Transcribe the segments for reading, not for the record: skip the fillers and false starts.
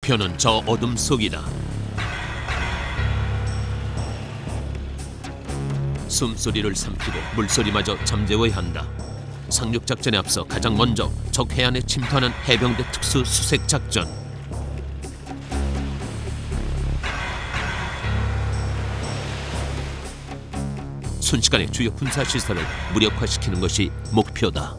목표는 저 어둠 속이다. 숨소리를 삼키고 물소리마저 잠재워야 한다. 상륙작전에 앞서 가장 먼저 적 해안에 침투하는 해병대 특수 수색작전. 순식간에 주요 군사시설을 무력화시키는 것이 목표다.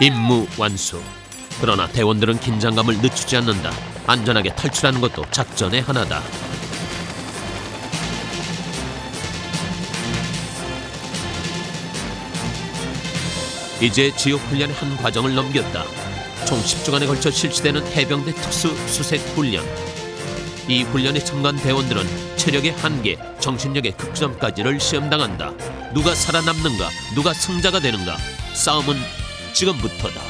임무 완수. 그러나 대원들은 긴장감을 늦추지 않는다. 안전하게 탈출하는 것도 작전의 하나다. 이제 지옥훈련의 한 과정을 넘겼다. 총 10주간에 걸쳐 실시되는 해병대 특수 수색 훈련. 이 훈련에 참가한 대원들은 체력의 한계, 정신력의 극점까지를 시험당한다. 누가 살아남는가, 누가 승자가 되는가. 싸움은 지금부터다.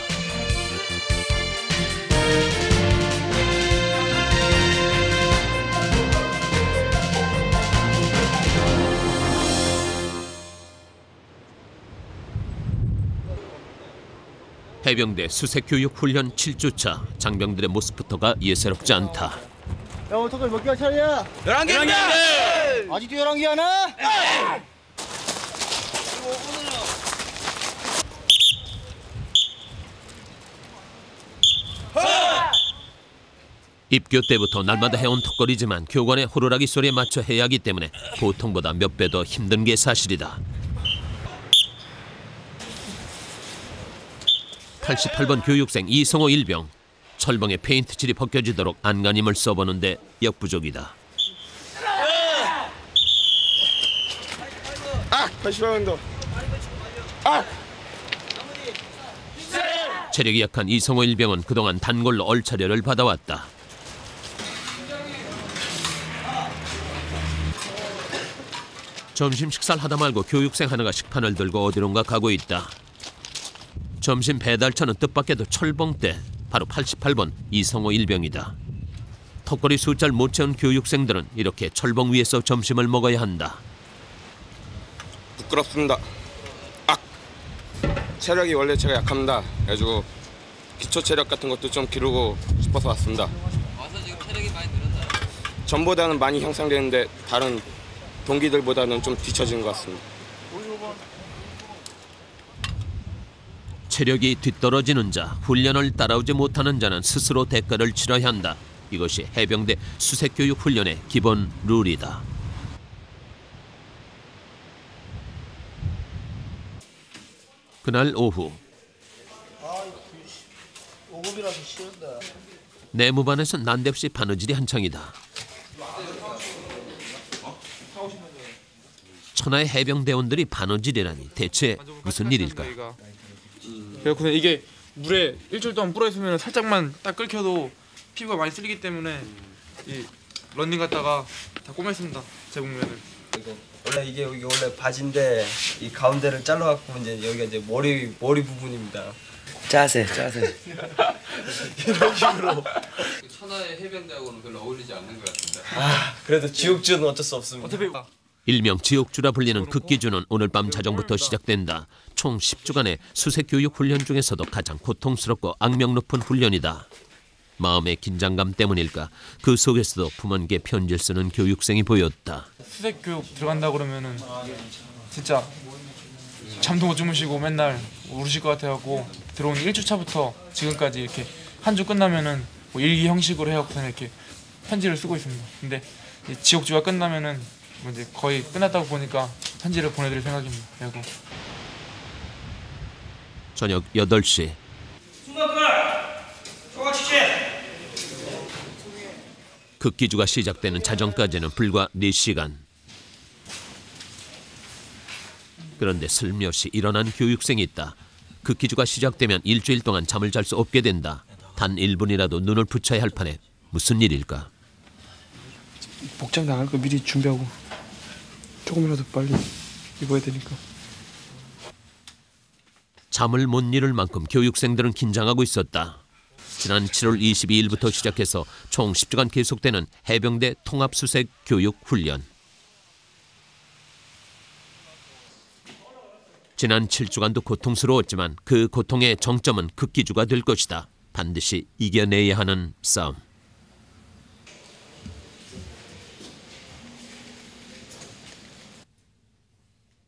해병대 수색교육훈련 7주차. 장병들의 모습부터가 예사롭지 않다. 야, 오늘 토끼 몇 개가 차례야? 11개입니다! 아직도 11개 하나? 입교 때부터 날마다 해온 턱걸이지만 교관의 호루라기 소리에 맞춰 해야 하기 때문에 보통보다 몇 배 더 힘든 게 사실이다. 88번 교육생 이성호 일병. 철봉에 페인트칠이 벗겨지도록 안간힘을 써보는데 역부족이다. 88번 더. 체력이 약한 이성호 일병은 그동안 단골로 얼차려를 받아왔다. 점심 식사를 하다 말고 교육생 하나가 식판을 들고 어디론가 가고 있다. 점심 배달차는 뜻밖에도 철봉대. 바로 88번 이성호 일병이다. 턱걸이 숫자를 못 채운 교육생들은 이렇게 철봉 위에서 점심을 먹어야 한다. 부끄럽습니다. 체력이 원래 제가 약합니다. 그래가지고 기초 체력 같은 것도 좀 기르고 싶어서 왔습니다. 와서 지금 체력이 많이 늘었나요? 전보다는 많이 향상되는데 다른 동기들보다는 좀 뒤처진 것 같습니다. 체력이 뒤떨어지는 자, 훈련을 따라오지 못하는 자는 스스로 대가를 치러야 한다. 이것이 해병대 수색교육 훈련의 기본 룰이다. 그날 오후 내무반에서 난데없이 바느질이 한창이다. 천하의 해병대원들이 바느질이라니 대체 무슨 일일까? 그래서 이게 물에 일주일 동안 불어 있으면 살짝만 딱 끓여도 피부가 많이 쓸리기 때문에 이 런닝 갔다가 다 꼬맸습니다. 제 복면을. 원래 이게 여기 원래 바지인데 이 가운데를 잘라갖고 이제 여기가 이제 머리 부분입니다. 짜세. 이런 식으로. 천하의 해병대하고는 별로 어울리지 않는 것 같은데. 그래도 지옥주는 어쩔 수 없습니다. 어차피 일명 지옥주라 불리는 극기주는 오늘 밤 자정부터 시작된다. 총 10주간의 수색교육 훈련 중에서도 가장 고통스럽고 악명 높은 훈련이다. 마음의 긴장감 때문일까 그 속에서도 품언게 편지를 쓰는 교육생이 보였다. 수색 교육 들어간다 그러면은 진짜 잠도 못 주무시고 맨날 울으실 것 같아갖고 들어온 1주차부터 지금까지 이렇게 한 주 끝나면은 뭐 일기 형식으로 해갖고 이렇게 편지를 쓰고 있습니다. 근데 지옥주가 끝나면은 뭐 이제 거의 끝났다고 보니까 편지를 보내드릴 생각입니다. 그리고 저녁 8시. 극기주가 시작되는 자정까지는 불과 4시간. 그런데 슬며시 일어난 교육생이 있다. 극기주가 시작되면 일주일 동안 잠을 잘 수 없게 된다. 단 1분이라도 눈을 붙여야 할 판에 무슨 일일까? 복장 나갈 거 미리 준비하고 조금이라도 빨리 입어야 되니까. 잠을 못 이룰 만큼 교육생들은 긴장하고 있었다. 지난 7월 22일부터 시작해서 총 10주간 계속되는 해병대 통합수색 교육 훈련. 지난 7주간도 고통스러웠지만 그 고통의 정점은 극기주가 될 것이다. 반드시 이겨내야 하는 싸움.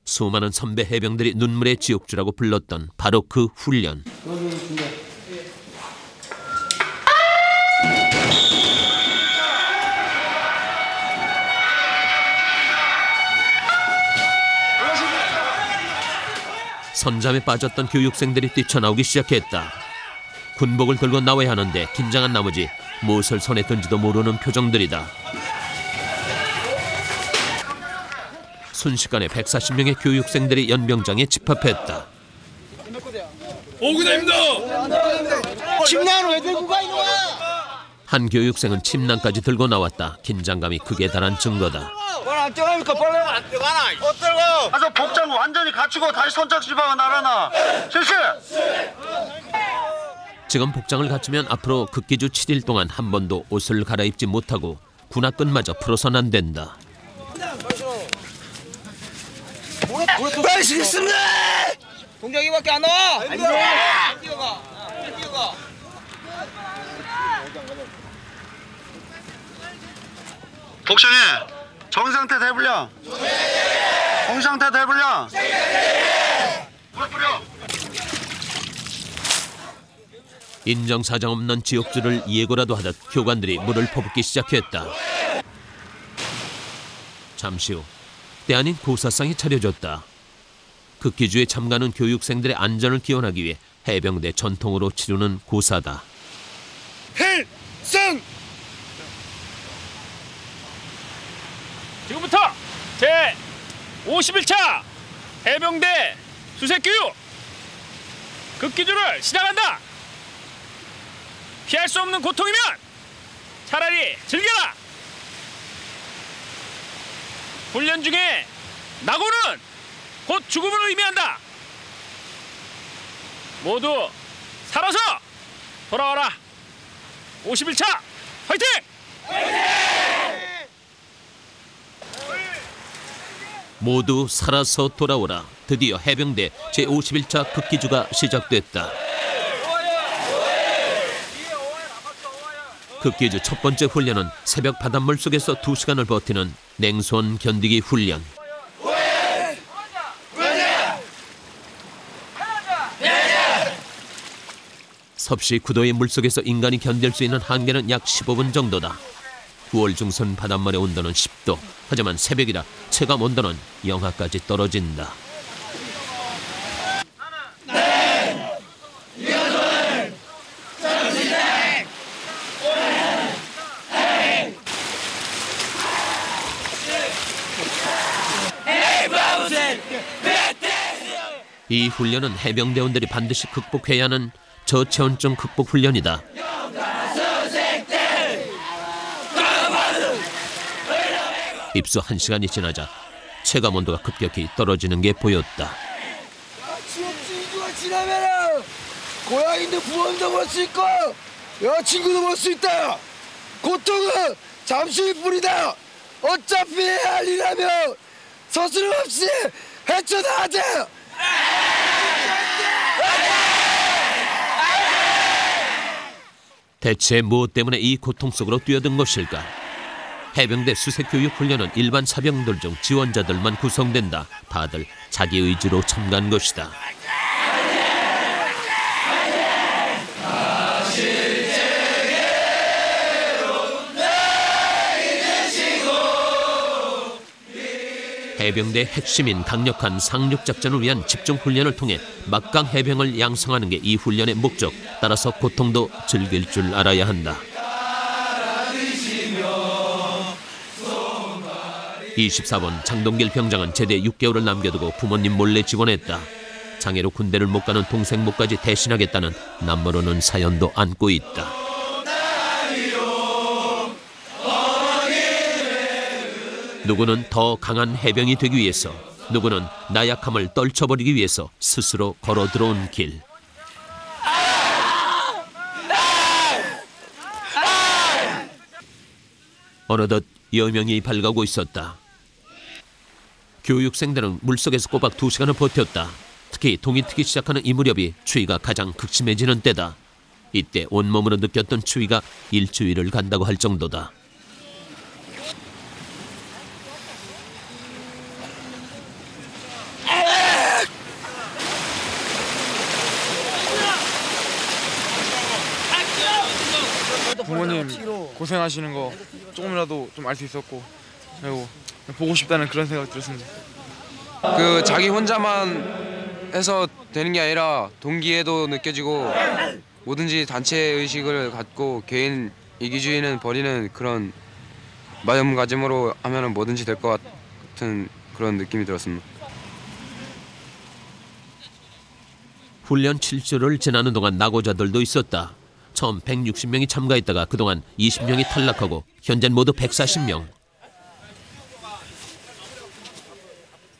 수많은 선배 해병들이 눈물의 지옥주라고 불렀던 바로 그 훈련. 선잠에 빠졌던 교육생들이 뛰쳐나오기 시작했다. 군복을 들고 나와야 하는데 긴장한 나머지 무엇을 손에 든지도 모르는 표정들이다. 순식간에 140명의 교육생들이 연병장에 집합했다. 오구대입니다. 침낭을 왜 들고 가 이놈아? 한 교육생은 침낭까지 들고 나왔다. 긴장감이 극에 달한 증거다. 안 뛰어가니까 빨리 안 뛰어가나? 어떨까? 가서 복장 완전히 갖추고 다시 선착지방을 날아나. 실시. 지금 복장을 갖추면 앞으로 극기주 7일 동안 한 번도 옷을 갈아입지 못하고 군화끈마저 풀어선 안 된다. 빨리 시겠습니다. 동작이밖에 안 나와. 안 뛰어가. 뛰어가. 복장해. 정상태 대불량. 정상태 대불량. 인정사정 없는 지옥주를 예고라도 하듯 교관들이 물을 퍼붓기 시작했다. 잠시 후 때 아닌 고사상이 차려졌다. 극기주에 참가하는 교육생들의 안전을 기원하기 위해 해병대 전통으로 치르는 고사다. 필승! 지금부터 제51차 해병대 수색교육 극기주를 시작한다. 피할 수 없는 고통이면 차라리 즐겨라. 훈련 중에 낙오는 곧 죽음을 의미한다. 모두 살아서 돌아와라. 51차 화이팅! 모두 살아서 돌아오라. 드디어 해병대 제51차 극기주가 시작됐다. 극기주 첫 번째 훈련은 새벽 바닷물 속에서 2시간을 버티는 냉수원 견디기 훈련. 섭씨 9도의 물속에서 인간이 견딜 수 있는 한계는 약 15분 정도다. 9월 중순 바닷물의 온도는 10도. 하지만 새벽이라 체감 온도는 영하까지 떨어진다. 이 훈련은 해병대원들이 반드시 극복해야 하는 저체온증 극복 훈련이다. 입수 1시간이 지나자 체감 온도가 급격히 떨어지는 게 보였다. 지옥주의가 지나면은 고향인데 부모님도 볼 수 있고 여자친구도 볼 수 있다. 고통은 잠시일 뿐이다. 어차피 해야 할 일이라면 서스름 없이 헤쳐나가자. 대체 무엇 때문에 이 고통 속으로 뛰어든 것일까? 해병대 수색교육 훈련은 일반 사병들 중 지원자들만 구성된다. 다들 자기 의지로 참가한 것이다. 해병대 핵심인 강력한 상륙작전을 위한 집중훈련을 통해 막강 해병을 양성하는 게 이 훈련의 목적. 따라서 고통도 즐길 줄 알아야 한다. 24번 장동길 병장은 제대 6개월을 남겨두고 부모님 몰래 지원했다. 장애로 군대를 못 가는 동생 목까지 대신하겠다는 남모르는 사연도 안고 있다. 누구는 더 강한 해병이 되기 위해서, 누구는 나약함을 떨쳐버리기 위해서 스스로 걸어 들어온 길. 어느덧 여명이 밝아오고 있었다. 교육생들은 물속에서 꼬박 2시간을 버텼다. 특히 동이 트기 시작하는 이 무렵이 추위가 가장 극심해지는 때다. 이때 온몸으로 느꼈던 추위가 일주일을 간다고 할 정도다. 부모님 고생하시는 거 조금이라도 좀 알 수 있었고, 그리고 보고 싶다는 그런 생각 들었습니다. 그 자기 혼자만 해서 되는 게 아니라 동기애도 느껴지고 뭐든지 단체 의식을 갖고 개인 이기주의는 버리는 그런 마음가짐으로 하면 뭐든지 될 것 같은 그런 느낌이 들었습니다. 훈련 7주를 지나는 동안 낙오자들도 있었다. 처음 160명이 참가했다가 그동안 20명이 탈락하고 현재는 모두 140명.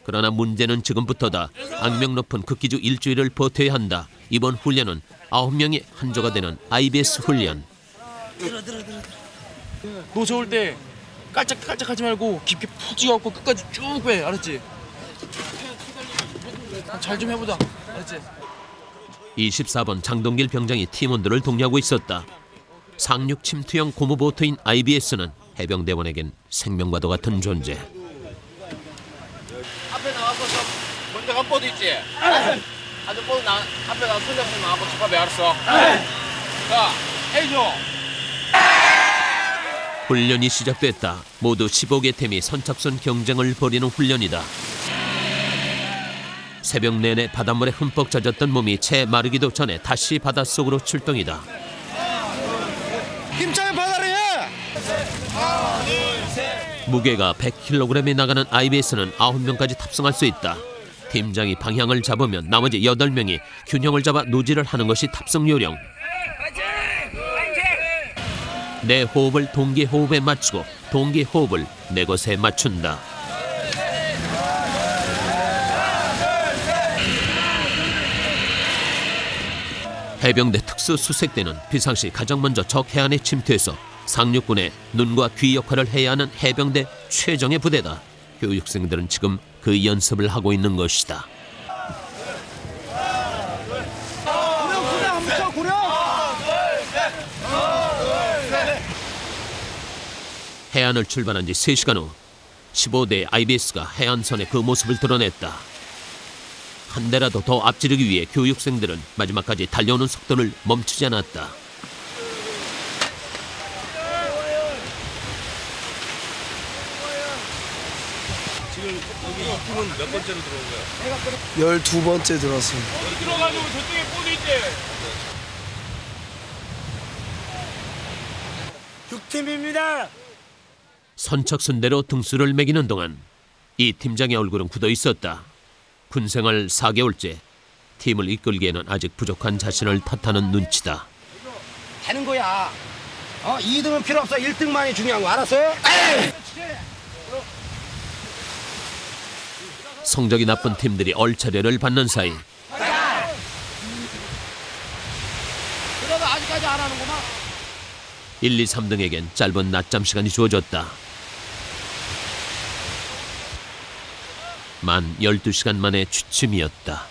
그러나 문제는 지금부터다. 악명 높은 극기주 일주일을 버텨야 한다. 이번 훈련은 9명이 한조가 되는 IBS 훈련. 너 저을 때 깔짝깔짝하지 말고 깊게 푹 찍어갖고 끝까지 쭉 빼. 알았지? 잘 좀 해보자. 알았지? 24번 장동길 병장이 팀원들을 독려하고 있었다. 상륙 침투형 고무보트인 IBS는 해병대원에겐 생명과도 같은 존재. 앞에 나와서 먼저 간 보드 있지? 아주 보드 앞에 나와서 손잡고 나와서 집합에 알았어. 자, 해줘. 훈련이 시작됐다. 모두 15개 팀이 선착순 경쟁을 벌이는 훈련이다. 새벽 내내 바닷물에 흠뻑 젖었던 몸이 채 마르기도 전에 다시 바닷속으로 출동이다. 힘차게 바다를 해! 무게가 100kg이 나가는 IBS는 9명까지 탑승할 수 있다. 팀장이 방향을 잡으면 나머지 8명이 균형을 잡아 노지를 하는 것이 탑승 요령. 내 호흡을 동기 호흡에 맞추고 동기 호흡을 내 것에 맞춘다. 해병대 특수수색대는 비상시 가장 먼저 적 해안에 침투해서 상륙군의 눈과 귀 역할을 해야 하는 해병대 최정예 부대다. 교육생들은 지금 그 연습을 하고 있는 것이다. 해안을 출발한 지 3시간 후 15대 IBS가 해안선에 그 모습을 드러냈다. 한 대라도 더 앞지르기 위해 교육생들은 마지막까지 달려오는 속도를 멈추지 않았다. 지금 여기 이 팀은 몇 번째로 들어온 거야? 12번째 들어왔습니다. 들어가지고 저쪽에 보드 있지? 6팀입니다. 선착순대로 등수를 매기는 동안 이 팀장의 얼굴은 굳어 있었다. 군생활 4개월째 팀을 이끌기에는 아직 부족한 자신을 탓하는 눈치다. 되는 거야. 2등은 필요 없어. 1등만이 중요한 거 알았어? 성적이 나쁜 팀들이 얼차례를 받는 사이 그래도 아직까지 안 하는구나. 1, 2, 3등에겐 짧은 낮잠 시간이 주어졌다. 만 12시간 만의 취침이었다.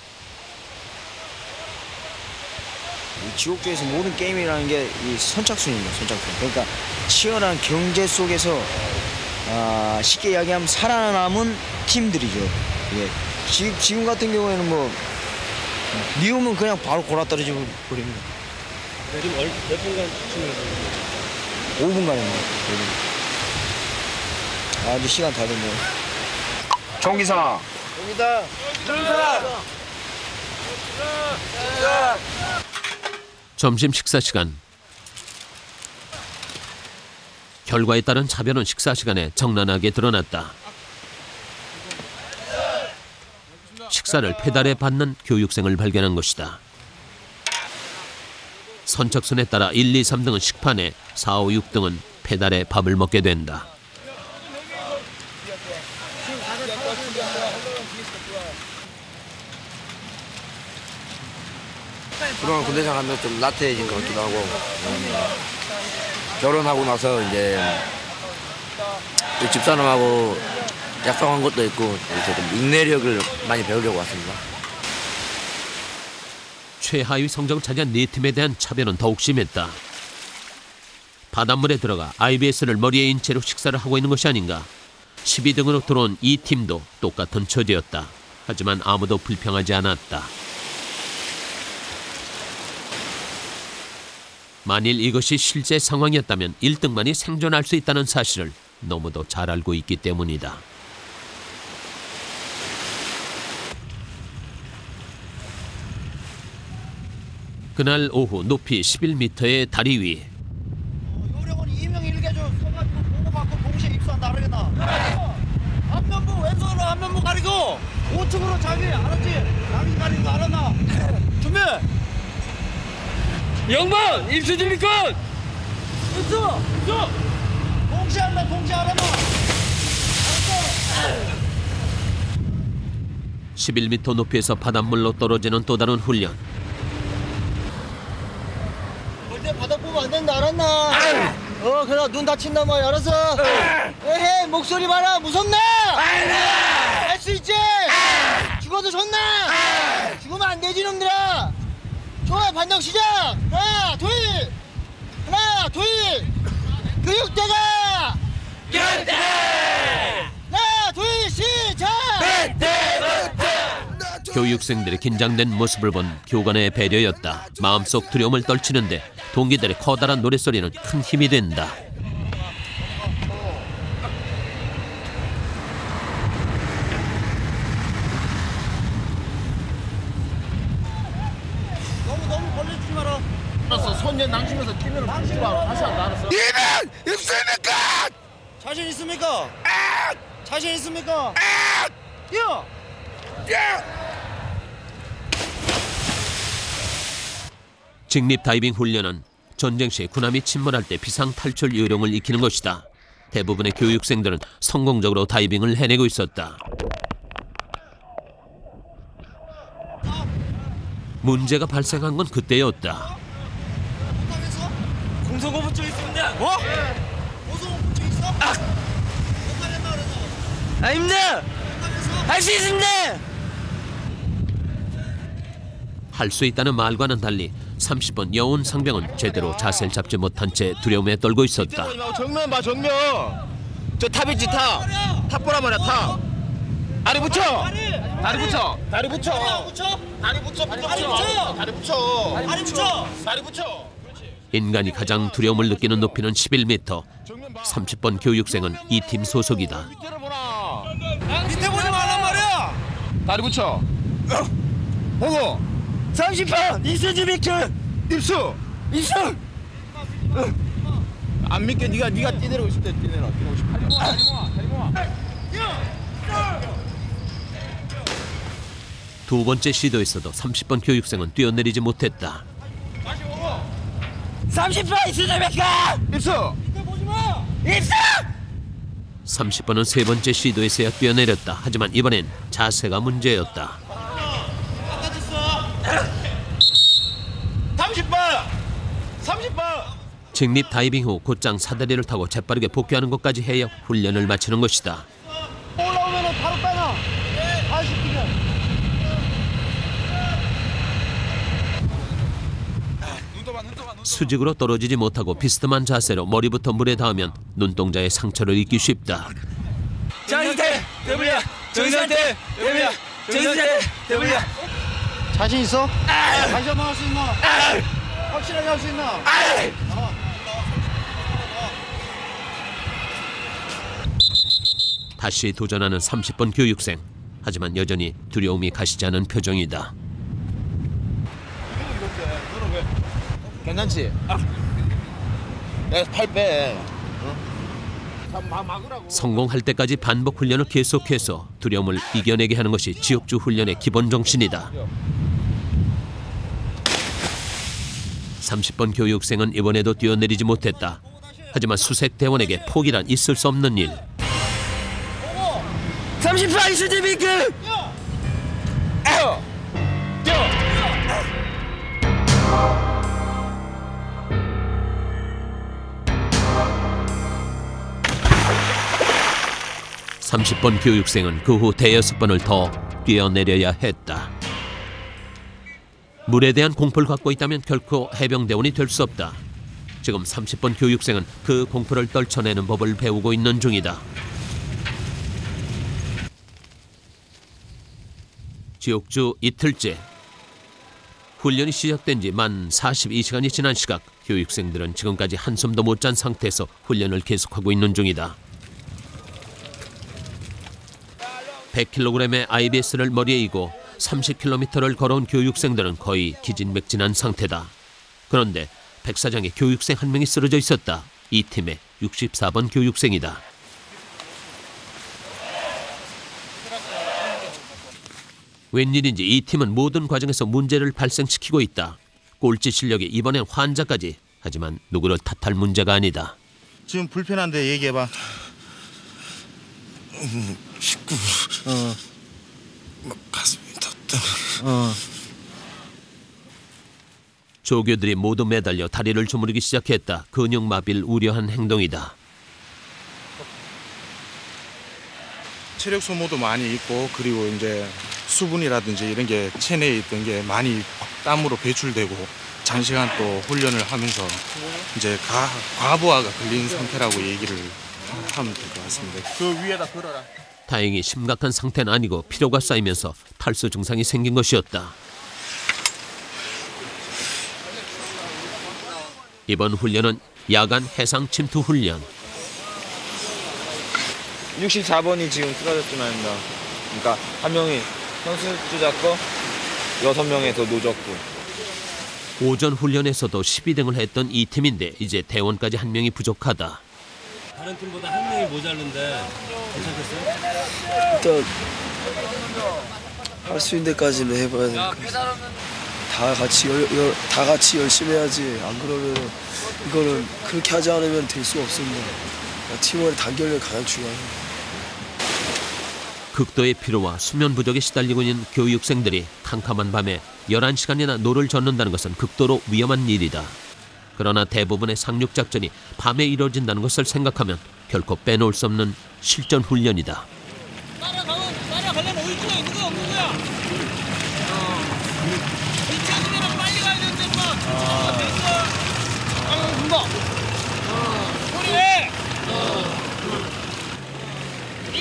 이 지옥조에서 모든 게임이라는 게 이 선착순입니다. 선착순. 그러니까 치열한 경제 속에서 쉽게 이야기하면 살아남은 팀들이죠. 예. 지금 같은 경우에는 뭐 미우면 그냥 바로 골아 떨어져 버립니다. 지금 몇 분간 취침을 5분간입니다. 이제 시간 다 됐네요. 총기사. 여기다. 점심 식사 시간. 결과에 따른 차별은 식사 시간에 적나라하게 드러났다. 식사를 페달에 받는 교육생을 발견한 것이다. 선착순에 따라 1, 2, 3등은 식판에, 4, 5, 6등은 페달에 밥을 먹게 된다. 그동안 군대장 하면 좀 나태해진 것 같기도 하고 결혼하고 나서 이제 집사람하고 약속한 것도 있고 조금 인내력을 많이 배우려고 왔습니다. 최하위 성적을 차지한 네 팀에 대한 차별은 더욱 심했다. 바닷물에 들어가 IBS를 머리에 인 채로 식사를 하고 있는 것이 아닌가. 12등으로 들어온 이 팀도 똑같은 처지였다. 하지만 아무도 불평하지 않았다. 만일 이것이 실제 상황이었다면 1등만이 생존할 수 있다는 사실을 너무도 잘 알고 있기 때문이다. 그날 오후 높이 11m의 다리 위. 요령은 이명 일개조 서가지고 보고받고 동시에 입수한다 그러겠나? 앞면부 왼손으로 앞면부 가리고 우측으로 자기 알았지? 자기 가리는 거 알았나? 준비! 영번 입수 준비권. 입수! 동시에 한다 동시에 알았나? 알았어! 11m 높이에서 바닷물로 떨어지는 또 다른 훈련. 절대 바닥 보면 안 된다 알았나? 그래 눈 다친단 말이야 알았어? 에헤 목소리 봐라 무섭나? 할 수 있지? 죽어도 좋나? 죽으면 안 되지 놈들아. 좋아 반격 시작. 하나 둘 교육대가 교육대 하나 둘 시작. 교육생들의 긴장된 모습을 본 교관의 배려였다. 마음속 두려움을 떨치는데 동기들의 커다란 노랫소리는 큰 힘이 된다. 너무 벌려주지 마라. 알았어. 손에 낭치면서 뛰면 낭치지 마라. 다시 한다 알았어. 이면 있습니까? 자신 있습니까? 자신 있습니까? 뛰어! 직립 다이빙 훈련은 전쟁 시 군함이 침몰할 때 비상 탈출 요령을 익히는 것이다. 대부분의 교육생들은 성공적으로 다이빙을 해내고 있었다. 문제가 발생한 건 그때였다. 공소고부증 있습니다. 뭐? 공소고부증 있어? 아닙니다. 할 수 있습니다. 할 수 있다는 말과는 달리 30번 여운 상병은 제대로 자세를 잡지 못한 채 두려움에 떨고 있었다. 정면 봐 정면. 저 탑이지 탑. 탑 보란 말이야 탑. 다리 붙여. 다리 붙여. 다리 붙여. 다리 붙여. 다리 붙여. 인간이 가장 두려움을 느끼는 높이는 11m. 30번 교육생은 이 팀 소속이다. 밑에 보지 말란 말이야. 다리 붙여. 보고. 30번 이수지 비크 입수. 안 믿게 네가 뛰내리고 있을 때 뛰내려. 뛰내고 싶어. 다리 모아. 두 번째 시도에서도 30번 교육생은 뛰어내리지 못했다. 30번 이수지 비크 입수. 밑에 보지 마. 입수. 30번은 세 번째 시도에서야 뛰어내렸다. 하지만 이번엔 자세가 문제였다. 30번. 직립 다이빙 후 곧장 사다리를 타고 재빠르게 복귀하는 것까지 해야 훈련을 마치는 것이다. 올라오면 바로 따나. 다 시키면. 수직으로 떨어지지 못하고 비스듬한 자세로 머리부터 물에 닿으면 눈동자에 상처를 입기 쉽다. 정신대 대불려. 정신대 대불려. 정신대 대불려. 자신 있어? 다시 한번 할 수 있나? 확실하게 할 수 있나? 다시 도전하는 30번 교육생. 하지만 여전히 두려움이 가시지 않은 표정이다. 괜찮지? 내가 팔 빼. 막으라고. 성공할 때까지 반복 훈련을 계속해서 두려움을 이겨내게 하는 것이 지옥주 훈련의 기본 정신이다. 30번 교육생은 이번에도 뛰어내리지 못했다. 하지만 수색 대원에게 포기란 있을 수 없는 일. 30번 이수지 비크. 30번 교육생은 그 후 대여섯 번을 더 뛰어내려야 했다. 물에 대한 공포를 갖고 있다면 결코 해병대원이 될 수 없다. 지금 30번 교육생은 그 공포를 떨쳐내는 법을 배우고 있는 중이다. 지옥주 이틀째. 훈련이 시작된 지 만 42시간이 지난 시각, 교육생들은 지금까지 한숨도 못 잔 상태에서 훈련을 계속하고 있는 중이다. 100kg의 IBS를 머리에 이고 30km를 걸어온 교육생들은 거의 기진맥진한 상태다. 그런데 백사장에 교육생 한 명이 쓰러져 있었다. 이 팀의 64번 교육생이다. 웬일인지 이 팀은 모든 과정에서 문제를 발생시키고 있다. 꼴찌 실력이 이번엔 환자까지. 하지만 누구를 탓할 문제가 아니다. 지금 불편한데 얘기해봐. 19. 막 가슴이 더 조교들이 모두 매달려 다리를 주무르기 시작했다. 근육마비를 우려한 행동이다. 체력 소모도 많이 있고, 그리고 이제 수분이라든지 이런 게 체내에 있던 게 많이 땀으로 배출되고, 장시간 또 훈련을 하면서 이제 과부하가 걸린 상태라고 얘기를 하면 될 것 같습니다. 그 위에다 걸어라. 다행히 심각한 상태는 아니고 피로가 쌓이면서 탈수 증상이 생긴 것이었다. 이번 훈련은 야간 해상 침투 훈련. 64번이 지금 쓰러졌지만 합니다. 그러니까 한 명이 현수주 잡고 6명이 더 노졌고. 오전 훈련에서도 12등을 했던 이 팀인데 이제 대원까지 한 명이 부족하다. 다른 팀보다 한 명이 모자른데 괜찮겠어요? 일단 할 수 있는 데까지는 해봐야 되니까 다 같이 열심히 해야지. 안 그러면 이거는 그렇게 하지 않으면 될 수 없습니다. 팀원의 단결력이 가장 중요합니다. 극도의 피로와 수면 부족에 시달리고 있는 교육생들이 캄캄한 밤에 11시간이나 노를 젓는다는 것은 극도로 위험한 일이다. 그러나 대부분의 상륙작전이 밤에 이루어진다는 것을 생각하면 결코 빼놓을 수 없는 실전 훈련이다. 따라가려면 의지가 있는 거야 없는 거야? 이체중에는 빨리 가야 되는데 인마. 됐어. 금방. 소리 왜?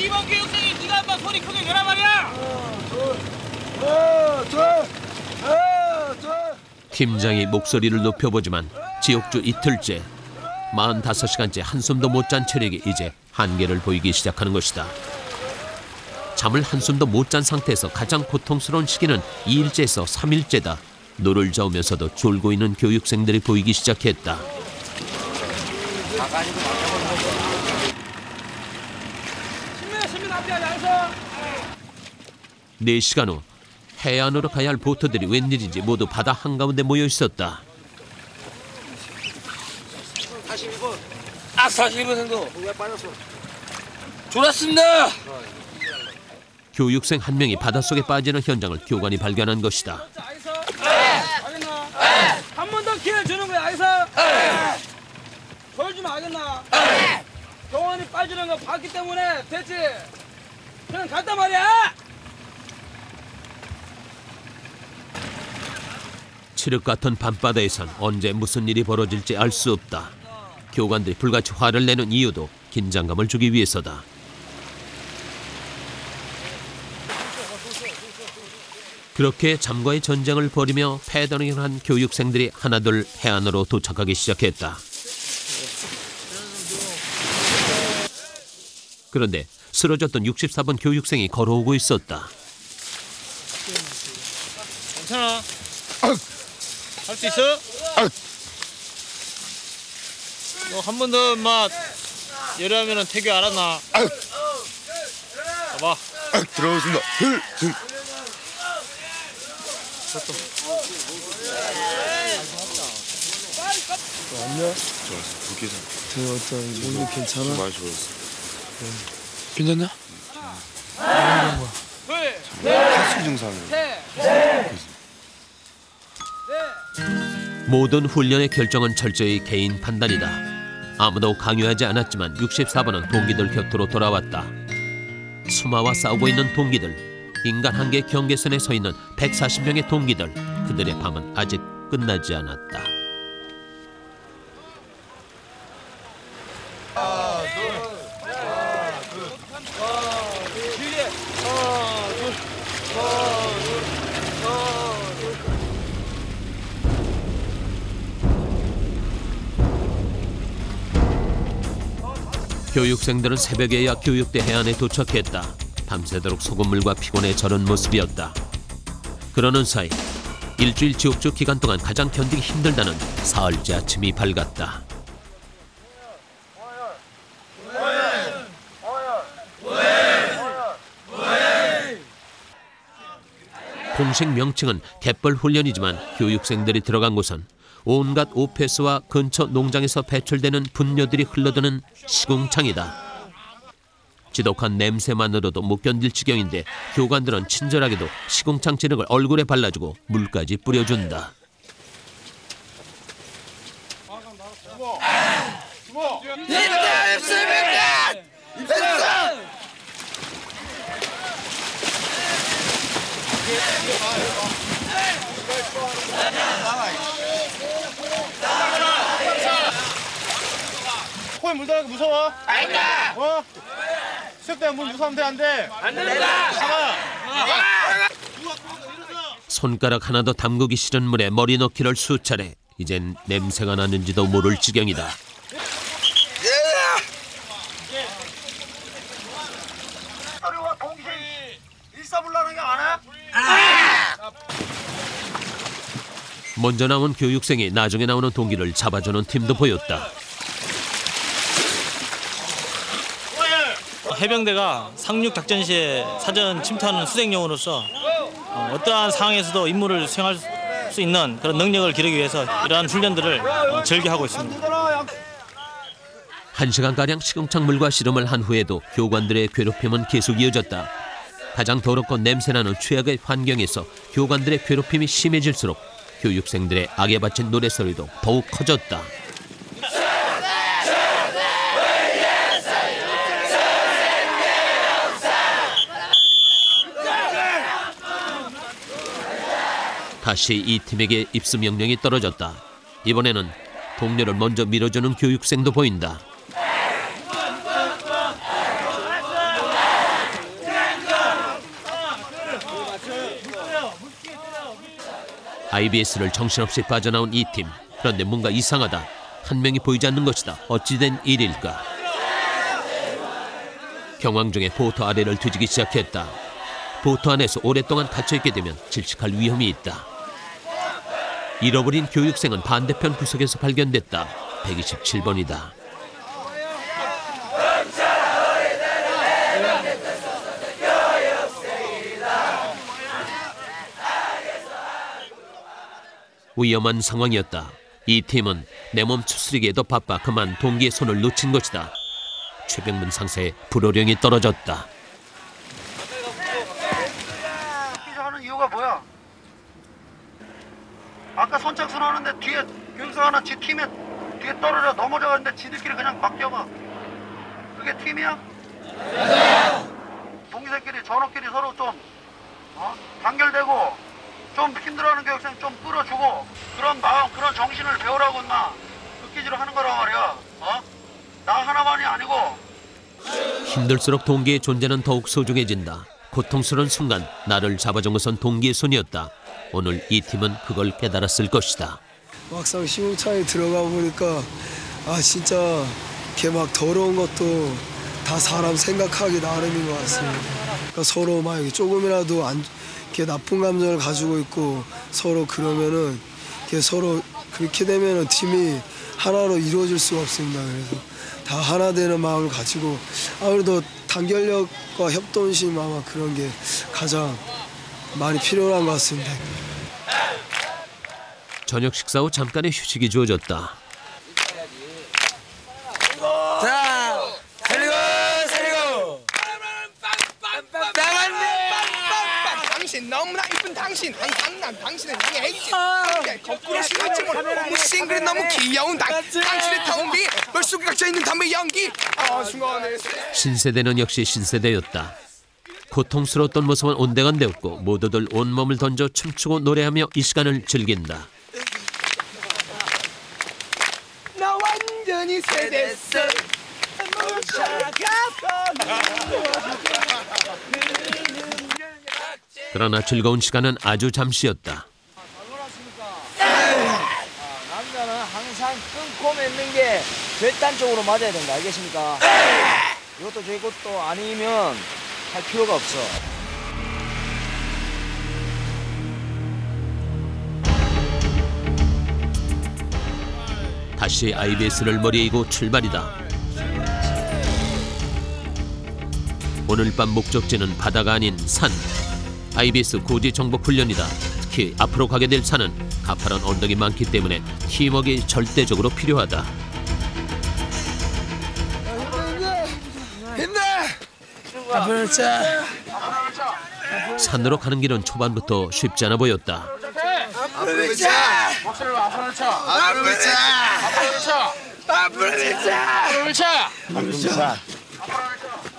2번 교육생이 네가 한번 소리 크게 내라 말이야. 팀장이 목소리를 높여보지만 지옥주 이틀째 45시간째 한숨도 못 잔 체력이 이제 한계를 보이기 시작하는 것이다. 잠을 한숨도 못 잔 상태에서 가장 고통스러운 시기는 2일째에서 3일째다. 노를 저으면서도 졸고 있는 교육생들이 보이기 시작했다. 4시간 후 해안으로 가야 할 보트들이 웬일인지 모두 바다 한가운데 모여 있었다. 42번. 42번 생도. 왜 빠졌어? 졸았습니다. 교육생 한 명이 바닷속에 빠지는 현장을 교관이 발견한 것이다. 한 번 더 기회를 주는 거야, 알겠어? 덜 주면 알겠나? 경원이 빠지는 거 봤기 때문에 됐지? 그냥 갔단 말이야! 칠흑 같은 밤바다에선 언제 무슨 일이 벌어질지 알 수 없다. 교관들이 불같이 화를 내는 이유도 긴장감을 주기 위해서다. 그렇게 잠과의 전쟁을 벌이며 패전을 교육생들이 하나둘 해안으로 도착하기 시작했다. 그런데 쓰러졌던 64번 교육생이 걸어오고 있었다. 괜찮아. 할 수 있어? 너 한 번 더 인마 열하면은 태교 알았나? 봐봐. 들어오겠습니다. 안녕? 좋았어. 불쾌상. 어떤 몸이 괜찮아? 많이 좋았어. 괜찮냐? 탈수 증상이. 모든 훈련의 결정은 철저히 개인 판단이다. 아무도 강요하지 않았지만 64번은 동기들 곁으로 돌아왔다. 수마와 싸우고 있는 동기들, 인간 한계 경계선에 서 있는 140명의 동기들, 그들의 밤은 아직 끝나지 않았다. 교육생들은 새벽에야 교육대 해안에 도착했다. 밤새도록 소금물과 피곤에 절은 모습이었다. 그러는 사이 일주일 지옥주 기간 동안 가장 견디기 힘들다는 사흘째 아침이 밝았다. 공식 명칭은 갯벌 훈련이지만 교육생들이 들어간 곳은 온갖 오페스와 근처 농장에서 배출되는 분뇨들이 흘러드는 시궁창이다. 지독한 냄새만으로도 못 견딜 지경인데 교관들은 친절하게도 시궁창 진흙을 얼굴에 발라주고 물까지 뿌려준다. 코에 물 들어가니까 무서워? 아니다! 수업 때문에 물 무서우면 돼, 안 돼? 안 된다! 손가락 하나도 담그기 싫은 물에 머리 넣기를 수차례. 이젠 냄새가 나는지도 모를 지경이다. 먼저 나온 교육생이 나중에 나오는 동기를 잡아주는 팀도 보였다. 해병대가 상륙 작전 시에 사전 침투하는 수색용으로서 어떠한 상황에서도 임무를 수행할 수 있는 그런 능력을 기르기 위해서 이러한 훈련들을 즐겨하고 있습니다. 1시간가량 시궁창 물과 씨름을 한 후에도 교관들의 괴롭힘은 계속 이어졌다. 가장 더럽고 냄새나는 최악의 환경에서 교관들의 괴롭힘이 심해질수록 교육생들의 악에 바친 노래소리도 더욱 커졌다. 다시 이 팀에게 입수 명령이 떨어졌다. 이번에는 동료를 먼저 밀어주는 교육생도 보인다. IBS를 정신없이 빠져나온 이 팀. 그런데 뭔가 이상하다. 한 명이 보이지 않는 것이다. 어찌된 일일까? 경황 중에 보트 아래를 뒤지기 시작했다. 보트 안에서 오랫동안 갇혀있게 되면 질식할 위험이 있다. 잃어버린 교육생은 반대편 구석에서 발견됐다. 127번이다. 위험한 상황이었다. 이 팀은 내 몸 추스리기에도 바빠 그만 동기의 손을 놓친 것이다. 최병문 상사의 불호령이 떨어졌다. 하는 이유가 뭐야? 아까 선착순 하는데 뒤에 교육생 하나 지 팀에 뒤에 떨어져 넘어져가는데 지들끼리 그냥 막 뛰어가. 그게 팀이야? 동기들끼리 전원끼리 서로 좀 단결되고 좀 힘들어하는 교육생 좀 끌어주고 그런 마음 그런 정신을 배우라고 인마. 흑기지로 하는 거란 말이야. 나 하나만이 아니고. 힘들수록 동기의 존재는 더욱 소중해진다. 고통스러운 순간 나를 잡아준 것은 동기의 손이었다. 오늘 이 팀은 그걸 깨달았을 것이다. 막상 시궁창에 들어가 보니까 진짜 이렇게 막 더러운 것도 다 사람 생각하기 나름인 것 같습니다. 그러니까 서로 막 조금이라도 이렇게 나쁜 감정을 가지고 있고 서로 그러면은 서로 그렇게 되면은 팀이 하나로 이루어질 수가 없습니다. 그래서 다 하나 되는 마음을 가지고 아무래도 단결력과 협동심 아마 그런 게 가장 많이 필요한 것 같습니다. 저녁 식사 후 잠깐의 휴식이 주어졌다. 자, 살리고 살리고. 당신 너무나 이쁜 당신 항상 난 당신을 향해 있지. 거꾸로 숨었지 너무 싱그레 너무 귀여운 당신의 텅빈 물속에 갇혀있는 담배 연기. 순간에 신세대는 역시 신세대였다. 고통스러웠던 모습은 온데간데없고 모두들 온몸을 던져 춤추고 노래하며 이 시간을 즐긴다. 나 완전히 세됐어. 그러나 즐거운 시간은 아주 잠시였다. 남자는 항상 끊고 맺는 게 절단적으로 맞아야 된다. 알겠습니까? 이것도 저것도 아니면 할 필요가 없어. 다시 IBS를 머리에 이고 출발이다. 오늘 밤 목적지는 바다가 아닌 산. IBS 고지 정복 훈련이다. 특히 앞으로 가게 될 산은 가파른 언덕이 많기 때문에 팀워크가 절대적으로 필요하다. 앞으로 차. 산으로 가는 길은 초반부터 쉽지 않아 보였다. 앞으로 차. 목소리로 앞으로 차. 앞으로 차. 앞으로 차. 앞으로 차. 앞으로 차. 앞으로 차.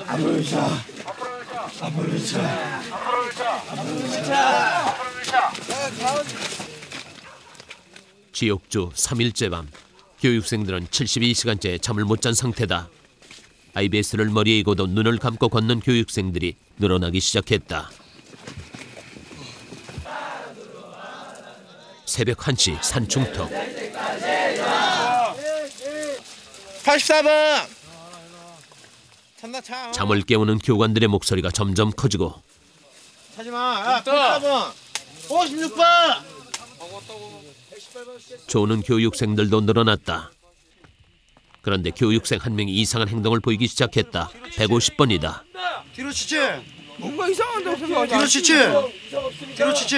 앞으로 차. 앞으로 차. 앞으로 차. 지옥주 3일째 밤, 교육생들은 72시간째 잠을 못 잔 상태다. IBS를 머리에 이고도 눈을 감고 걷는 교육생들이 늘어나기 시작했다. 새벽 1시 산중턱. 84번. 잠을 깨우는 교관들의 목소리가 점점 커지고 하지마. 84번. 56번. 조는 교육생들도 늘어났다. 그런데 교육생 한 명이 이상한 행동을 보이기 시작했다. 150번이다. 뒤로 치치. 뭔가 이상한다고 생각하지. 뒤로 치치. 뒤로 치치.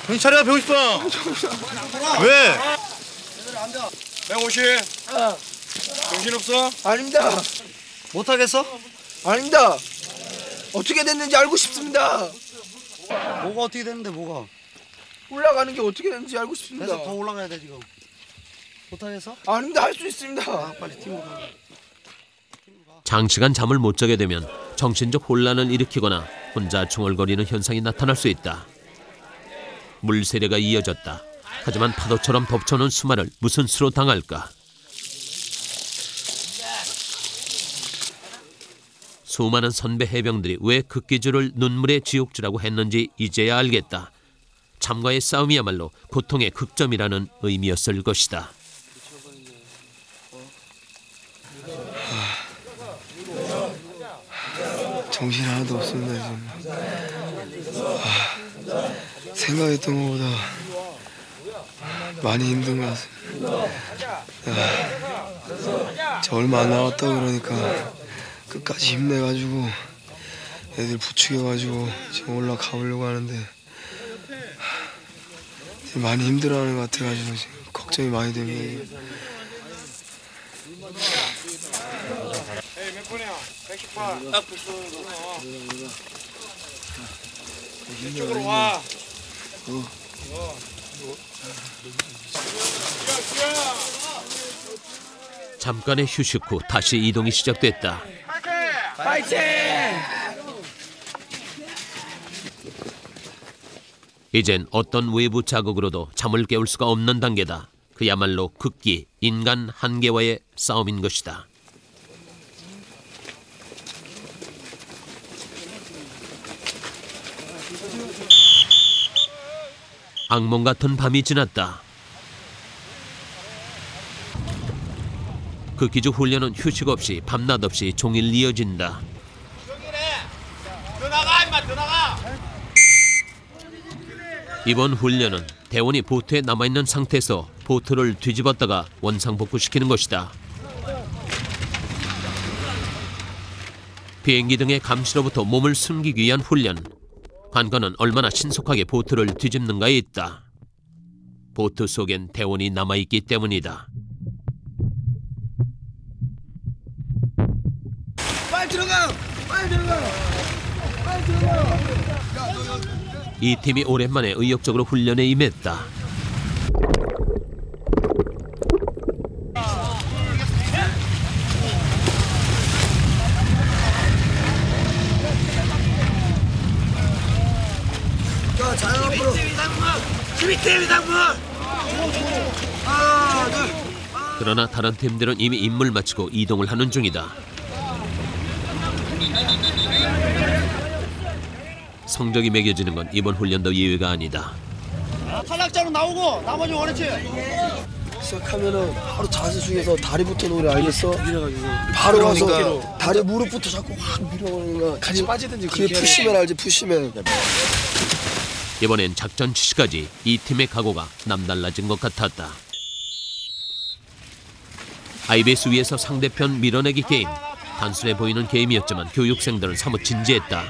정신 차려 150번. 왜? 150. 정신없어? 아닙니다. 못하겠어? 아닙니다. 어떻게 됐는지 알고 싶습니다. 뭐가 어떻게 됐는데 뭐가? 올라가는 게 어떻게 됐는지 알고 싶습니다. 그래서 더 올라가야 돼 지금. 못하겠어? 아닙니다. 할 수 있습니다. 빨리 팀으로. 장시간 잠을 못 자게 되면 정신적 혼란을 일으키거나 혼자 중얼거리는 현상이 나타날 수 있다. 물세례가 이어졌다. 하지만 파도처럼 덮쳐오는 수말을 무슨 수로 당할까? 수많은 선배 해병들이 왜 극기주를 눈물의 지옥주라고 했는지 이제야 알겠다. 잠과의 싸움이야말로 고통의 극점이라는 의미였을 것이다. 정신 하나도 없습니다 지금. 생각했던 것보다 많이 힘든 것 같습니다. 저 얼마 안 남았다 그러니까 끝까지 힘내가지고 애들 부추겨가지고 지금 올라가 보려고 하는데 지금 많이 힘들어하는 것 같아가지고 지금 걱정이 많이 됩니다. 몇 번이야? 110번. 딱 이쪽으로 와. 잠깐의 휴식 후 다시 이동이 시작됐다. 파이팅! 이젠 어떤 외부 자극으로도 잠을 깨울 수가 없는 단계다. 그야말로 극기, 인간 한계와의 싸움인 것이다. 악몽 같은 밤이 지났다. 극기주 훈련은 휴식 없이 밤낮 없이 종일 이어진다. 더 나가 임마 더 나가. 이번 훈련은 대원이 보트에 남아있는 상태에서 보트를 뒤집었다가 원상복구시키는 것이다. 비행기 등의 감시로부터 몸을 숨기기 위한 훈련. 관건은 얼마나 신속하게 보트를 뒤집는가에 있다. 보트 속엔 대원이 남아있기 때문이다. 빨리 들어가! 빨리 들어가! 빨리 들어가! 이 팀이 오랜만에 의욕적으로 훈련에 임했다. 그러나 다른 팀들은 이미 임무를 마치고 이동을 하는 중이다. 성적이 매겨지는 건 이번 훈련도 예외가 아니다. 탈락자는 나오고 나머지 원했지. 시작하면은 바로 자세 숙여서 다리부터 놓으려 알겠어? 바로 가서 다리 무릎부터 잡고 확 밀어버리는 거야. 같이 빠지든지 그게 푸시면 알지, 푸시면. 이번엔 작전 지시까지 이 팀의 각오가 남달라진 것 같았다. IBS 위에서 상대편 밀어내기 게임. 단순해 보이는 게임이었지만 교육생들은 사뭇 진지했다.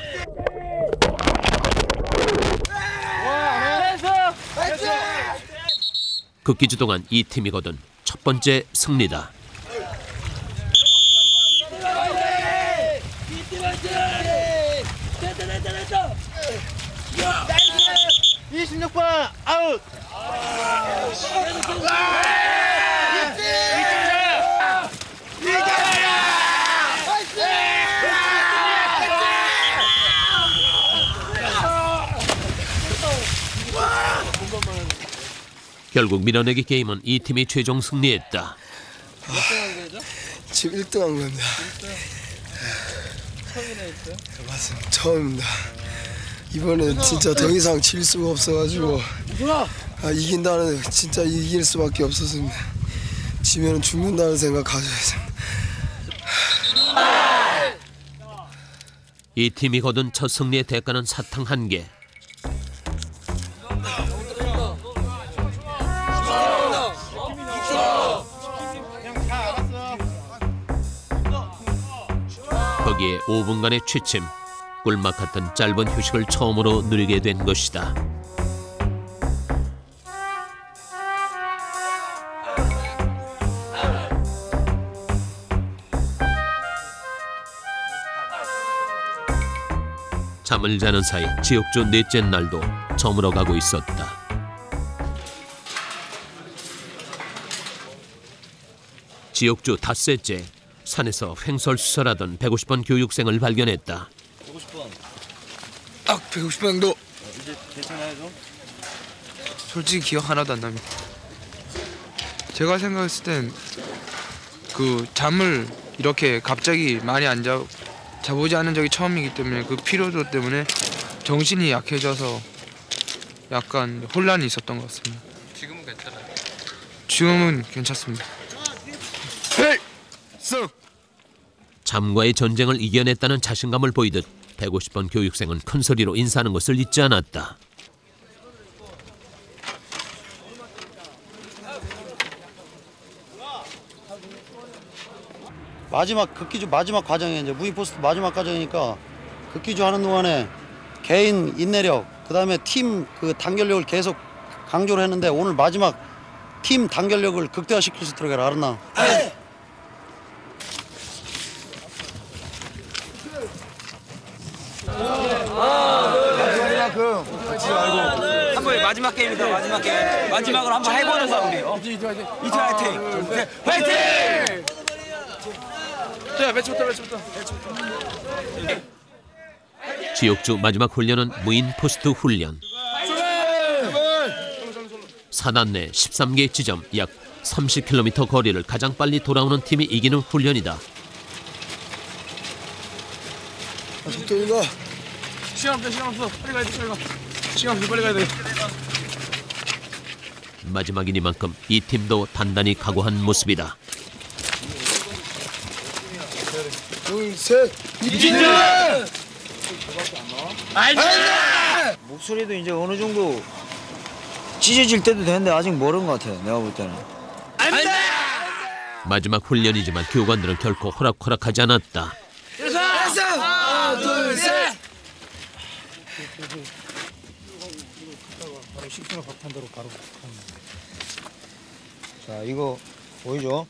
극기주 동안 이 팀이 거둔 첫 번째 승리다. 26번 아웃. 결국 밀어내기 게임은 이 팀이 최종 승리했다. 지금 1등 한 겁니다. 맞습니다. 처음입니다. 이번엔 진짜 더 이상 질 수가 없어가지고 이긴다는 진짜 이길 수밖에 없었습니다. 지면은 죽는다는 생각 가지고 있습니다. 이 팀이 거둔 첫 승리의 대가는 사탕 1개. 거기에 5분간의 취침, 꿀맛 같은 짧은 휴식을 처음으로 누리게 된 것이다. 잠을 자는 사이 지옥주 넷째 날도 저물어가고 있었다. 지옥주 닷새째, 산에서 횡설수설하던 150번 교육생을 발견했다. 150번. 딱 150번도. 이제 괜찮아요 좀? 솔직히 기억 하나도 안 납니다. 제가 생각했을 땐 그 잠을 이렇게 갑자기 많이 안 자보지 않은 적이 처음이기 때문에 그 피로도 때문에 정신이 약해져서 약간 혼란이 있었던 것 같습니다. 지금은 괜찮아요? 지금은 괜찮습니다. 잠과의 전쟁을 이겨냈다는 자신감을 보이듯 150번 교육생은 큰 소리로 인사하는 것을 잊지 않았다. 마지막 극기주 마지막 과정에 이제 무인포스트 마지막 과정이니까 극기주 하는 동안에 개인 인내력 그다음에 팀 그 단결력을 계속 강조를 했는데 오늘 마지막 팀 단결력을 극대화시킬 수 있도록 해라. 알았나? 한 번에 마지막 게임이다. 마지막 게임. 마지막으로 한번 해보는 싸움 우리. 이트 화이팅. 화이팅. 자, 매치부터. 지옥주 마지막 훈련은 무인 포스트 훈련. 산안 내 13개 지점 약 30km 거리를 가장 빨리 돌아오는 팀이 이기는 훈련이다. 속도인가? 시간 없어. 빨리 가야 돼. 시간 없어. 빨리 가야 돼. 마지막이니만큼 이 팀도 단단히 각오한 모습이다. 둘, 셋, 이기는! 목소리도 이제 어느 정도 찢어질 때도 되는데 아직 멀은 것 같아요. 내가 볼 때는. 마지막 훈련이지만 교관들은 결코 호락호락하지 않았다. 하나, 둘, 셋. 자, 이거 보이죠?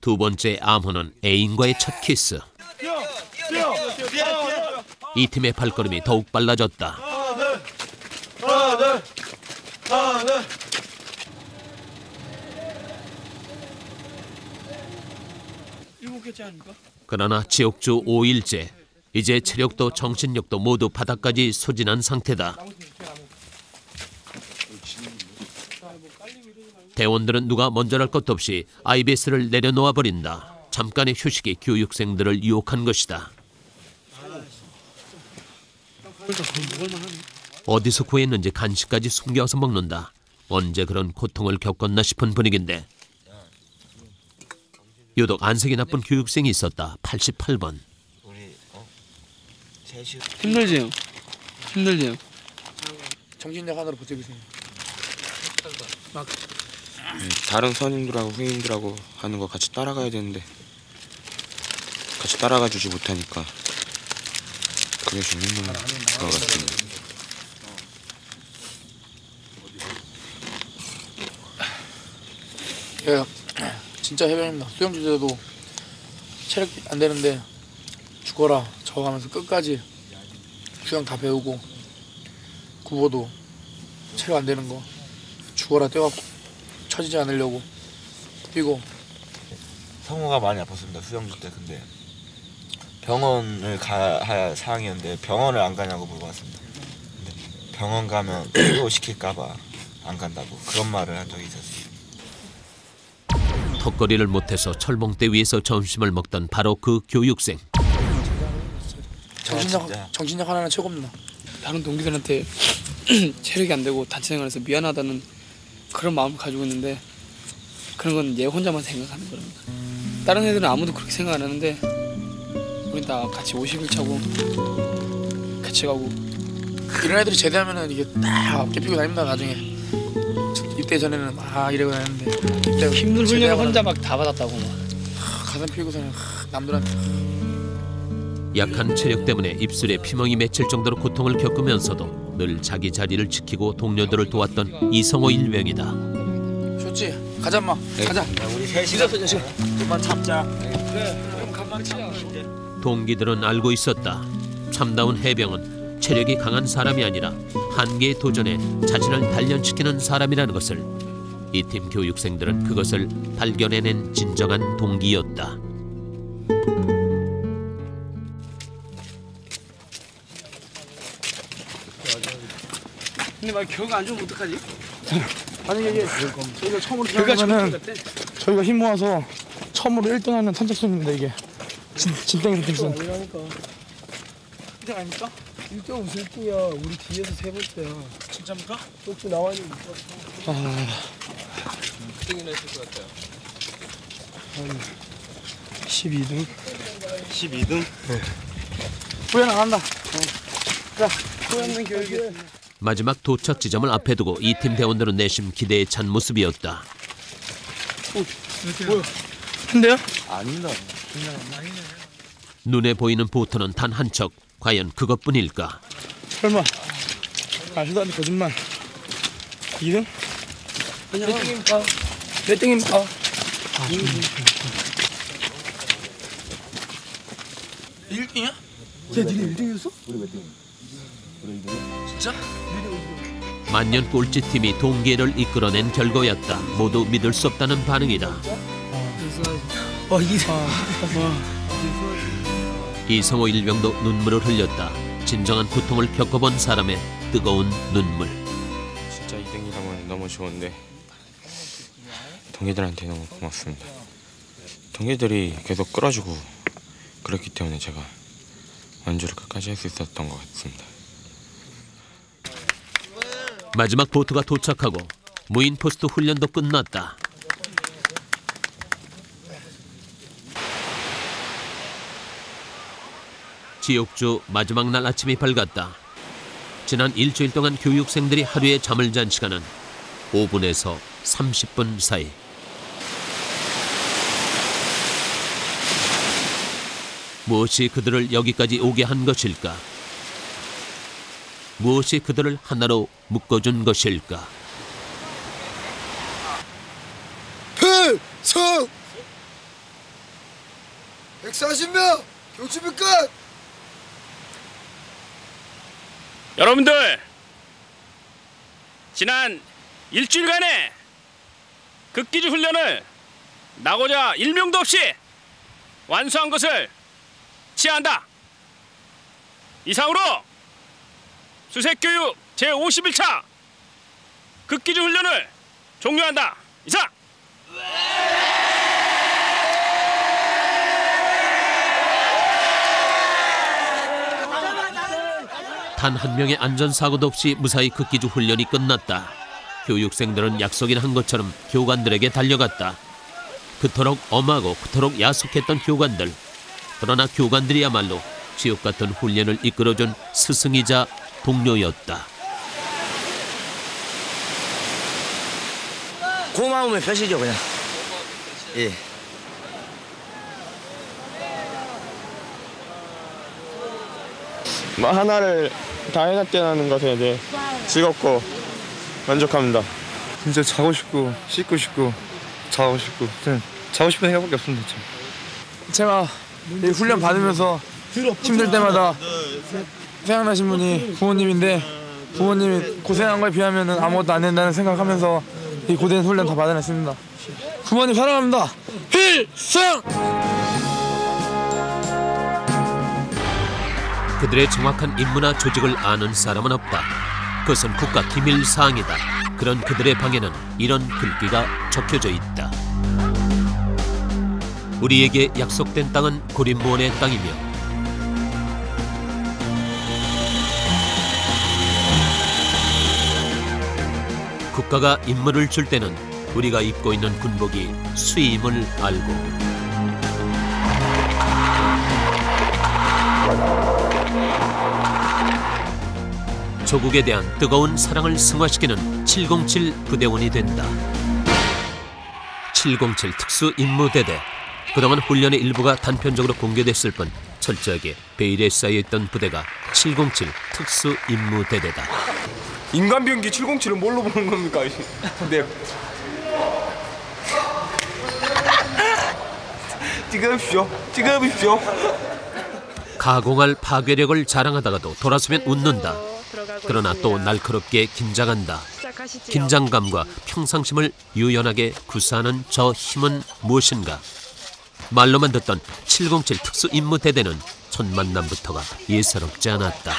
두 번째 암호는 애인과의 첫 키스. 이 팀의 발걸음이 더욱 빨라졌다. 하나. 7개째 아닙니까? 그러나 지옥주 5일째, 이제 체력도 정신력도 모두 바닥까지 소진한 상태다. 대원들은 누가 먼저랄 것도 없이 IBS를 내려놓아 버린다. 잠깐의 휴식이 교육생들을 유혹한 것이다. 어디서 구했는지 간식까지 숨겨서 먹는다. 언제 그런 고통을 겪었나 싶은 분위기인데 유독 안색이 나쁜 교육생이 있었다. 88번. 힘들지요. 힘들지요. 정신력 하나로 버텨보세요. 다른 선임들하고 후임들하고 하는 거 같이 따라가야 되는데 같이 따라가 주지 못하니까 그게 좀 힘든 것 같습니다. 예, 진짜 해병입니다. 수영 주제도 체력 안 되는데 죽어라 저어가면서 끝까지 수영 다 배우고 구보도 체력 안 되는 거 죽어라 뛰어갖고 처지지 않으려고 뛰고. 성우가 많이 아팠습니다. 수영주 때. 근데 병원을 가야 할 상황이었는데 병원을 안 가냐고 물어봤습니다. 근데 병원 가면 의료시킬까봐 안 간다고 그런 말을 한 적이 있었어요. 턱걸이를 못해서 철봉대 위에서 점심을 먹던 바로 그 교육생. 정신력 하나는 최고입니다. 다른 동기들한테 체력이 안 되고 단체 생활해서 미안하다는 그런 마음을 가지고 있는데 그런 건 얘 혼자만 생각하는 겁니다. 다른 애들은 아무도 그렇게 생각 안 하는데 우린 다 같이 50일 차고 같이 가고 이런 애들이 제대하면은 이게 딱 어깨 피고 다닙니다. 나중에 입대 전에는 막 이러고 다녔는데 입대 힘든 훈련을 혼자 막 다 받았다고 막 가슴 피고서는 남들한테. 약한 체력 때문에 입술에 피멍이 맺힐 정도로 고통을 겪으면서도 늘 자기 자리를 지키고 동료들을 도왔던 이성호 일병이다. 좋지? 가자 엄마. 가자. 우리 셋이서 좀만 참자. 그래. 그럼 간만 치자. 동기들은 알고 있었다. 참다운 해병은 체력이 강한 사람이 아니라 한계에 도전해 자신을 단련시키는 사람이라는 것을 이 팀 교육생들은 그것을 발견해낸 진정한 동기였다. 근데 막 결과 안 좋으면 어떡하지? 만약에 이게 저희가 처음으로 들어가면은 저희가 힘 모아서 처음으로 1등하는 선착순입니다. 이게 진땡이 선착순. 1등 아닙니까? 1등 무슨 1등이야. 우리 뒤에서 세 번째야. 진짜입니까? 쪽지 나와있는 거. 1등이나 했을 것 같아요. 12등. 12등? 네. 후회는 안 한다. 자, 후회 없는 교육이었습니다. 마지막 도착 지점을 앞에 두고 이 팀 대원들은 내심 기대에 찬 모습이었다. 뭐야? 한대요? 아닙니다. 눈에 보이는 보트는 단 한 척. 과연 그것뿐일까? 설마 아시도 않는 거짓말. 2등? 몇 등입니까? 몇 등입니까? 1등이야? 쟤 니네 1등이었어? 우리 몇 등? 우리 1등? 진짜? 만년 꼴찌팀이 동계를 이끌어낸 결과였다. 모두 믿을 수 없다는 반응이다. 이성호 일병도 눈물을 흘렸다. 진정한 고통을 겪어본 사람의 뜨거운 눈물. 진짜 2등이라면 너무 좋은데 동기들한테 너무 고맙습니다. 동기들이 계속 끌어주고 그렇기 때문에 제가 완주를 끝까지 할 수 있었던 것 같습니다. 마지막 보트가 도착하고 무인 포스트 훈련도 끝났다. 지옥주 마지막 날 아침이 밝았다. 지난 일주일 동안 교육생들이 하루에 잠을 잔 시간은 5분에서 30분 사이. 무엇이 그들을 여기까지 오게 한 것일까? 무엇이 그들을 하나로 묶어준 것일까? 필승! 140명! 교수비 끝! 여러분들, 지난 일주일간의 극기주 훈련을 나고자 일명도 없이 완수한 것을 치하한다. 이상으로 수색교육 제51차 극기주 훈련을 종료한다. 이상. 단 한 명의 안전사고도 없이 무사히 극기주 훈련이 끝났다. 교육생들은 약속이나 한 것처럼 교관들에게 달려갔다. 그토록 엄하고 그토록 야속했던 교관들. 그러나 교관들이야말로 지옥 같은 훈련을 이끌어준 스승이자 동료였다. 고마움의 표시죠, 그냥. 예. 하나를 다 해놨다는 것에 이제 즐겁고 만족합니다. 진짜 자고 싶고 씻고 싶고 자고 싶고 자고 싶은 생각밖에 없습니다. 제가 이 훈련 받으면서 힘들 때마다 생각나신 분이 부모님인데 부모님이 고생한 거에 비하면 아무것도 안 된다는 생각하면서 이 고된 훈련 다 받아냈습니다. 부모님 사랑합니다. 필승! 그들의 정확한 임무나 조직을 아는 사람은 없다. 그것은 국가 기밀 사항이다. 그런 그들의 방에는 이런 글귀가 적혀져 있다. 우리에게 약속된 땅은 고립무원의 땅이며 국가가 임무를 줄 때는 우리가 입고 있는 군복이 수임을 알고 조국에 대한 뜨거운 사랑을 승화시키는 707 부대원이 된다. 707 특수임무대대. 그동안 훈련의 일부가 단편적으로 공개됐을 뿐 철저하게 베일에 쌓여있던 부대가 707 특수임무대대다. 인간 비행기 707은 뭘로 보는 겁니까? 네. 찍으십시오. 가공할 파괴력을 자랑하다가도 돌아서면 웃는다. 그러나 또 날카롭게 긴장한다. 긴장감과 평상심을 유연하게 구사하는 저 힘은 무엇인가? 말로만 듣던 707 특수임무대대는 첫 만남부터가 예사롭지 않았다.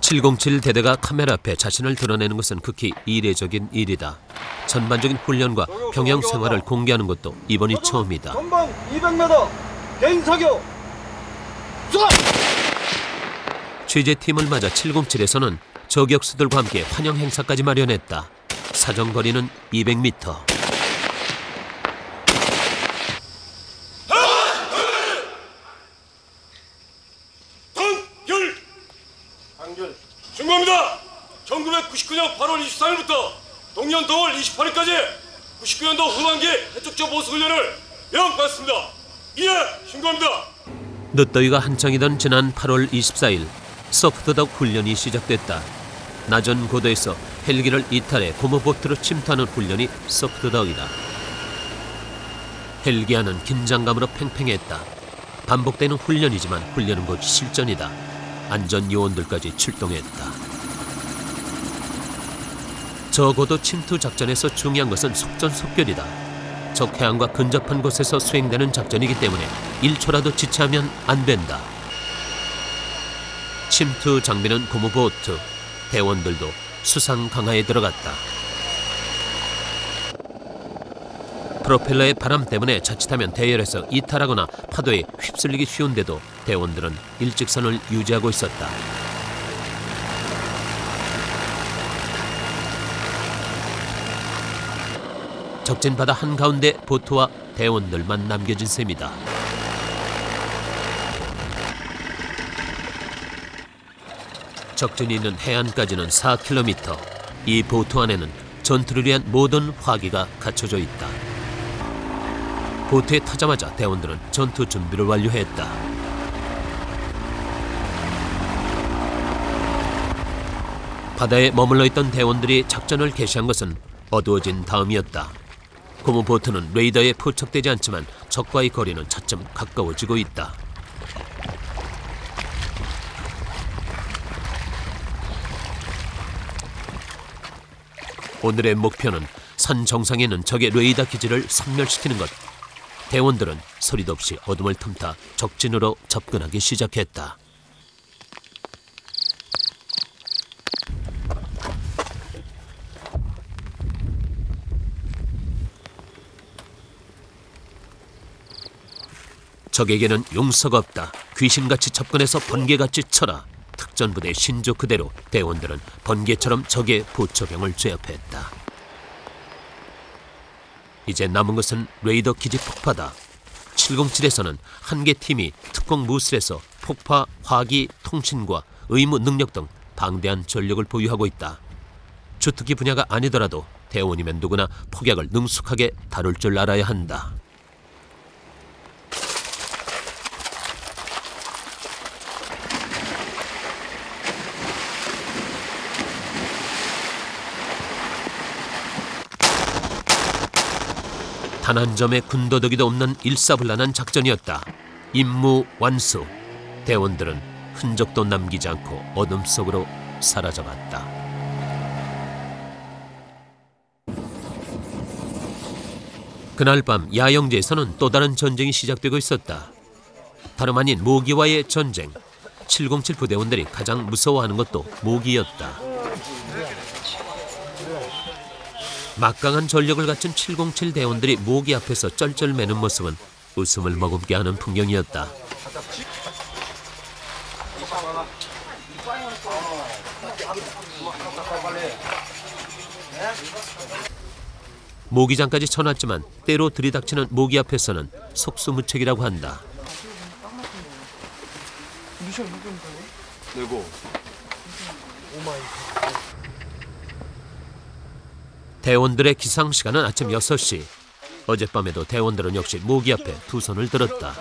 (707) 대대가 카메라 앞에 자신을 드러내는 것은 극히 이례적인 일이다. 전반적인 훈련과 병영 생활을 공개하는 것도 이번이 처음이다. 전방 200m 개인 사격. 취재팀을 맞아 707에서는 저격수들과 함께 환영 행사까지 마련했다. 사정거리는 200m. 신고합니다. 1999년 8월 23일부터 동년 동월 28일까지 99년도 후반기 해적조 보수훈련을 명받습니다. 예, 신고합니다. 늦더위가 한창이던 지난 8월 24일 소프트덕 훈련이 시작됐다. 낮은 고도에서 헬기를 이탈해 고무보트로 침투하는 훈련이 소프트덕이다. 헬기 안은 긴장감으로 팽팽했다. 반복되는 훈련이지만 훈련은 곧 실전이다. 안전요원들까지 출동했다. 적어도 침투 작전에서 중요한 것은 속전속결이다. 적 해안과 근접한 곳에서 수행되는 작전이기 때문에 1초라도 지체하면 안 된다. 침투 장비는 고무보트, 대원들도 수상 강화에 들어갔다. 프로펠러의 바람 때문에 자칫하면 대열에서 이탈하거나 파도에 휩쓸리기 쉬운데도 대원들은 일직선을 유지하고 있었다. 적진 바다 한가운데 보트와 대원들만 남겨진 셈이다. 적진이 있는 해안까지는 4km. 이 보트 안에는 전투를 위한 모든 화기가 갖춰져 있다. 보트에 타자마자 대원들은 전투 준비를 완료했다. 바다에 머물러 있던 대원들이 작전을 개시한 것은 어두워진 다음이었다. 고무보트는 레이더에 포착되지 않지만 적과의 거리는 차츰 가까워지고 있다. 오늘의 목표는 산 정상에 있는 적의 레이더 기지를 섬멸시키는 것. 대원들은 소리도 없이 어둠을 틈타 적진으로 접근하기 시작했다. 적에게는 용서가 없다. 귀신같이 접근해서 번개같이 쳐라. 특전부대 신조 그대로 대원들은 번개처럼 적의 보초병을 제압했다. 이제 남은 것은 레이더 기지 폭파다. 707에서는 한 개 팀이 특공 무술에서 폭파, 화기, 통신과 의무 능력 등 방대한 전력을 보유하고 있다. 주특기 분야가 아니더라도 대원이면 누구나 폭약을 능숙하게 다룰 줄 알아야 한다. 단 한 점의 군더더기도 없는 일사불란한 작전이었다. 임무 완수. 대원들은 흔적도 남기지 않고 어둠 속으로 사라져갔다. 그날 밤 야영지에서는 또 다른 전쟁이 시작되고 있었다. 다름 아닌 모기와의 전쟁. 707 부대원들이 가장 무서워하는 것도 모기였다. 막강한 전력을 갖춘 707 대원들이 모기 앞에서 쩔쩔매는 모습은 웃음을 머금게 하는 풍경이었다. 모기장까지 쳐놨지만 때로 들이닥치는 모기 앞에서는 속수무책이라고 한다. 대원들의 기상시간은 아침 6시. 어젯밤에도 대원들은 역시 모기 앞에 두 손을 들었다.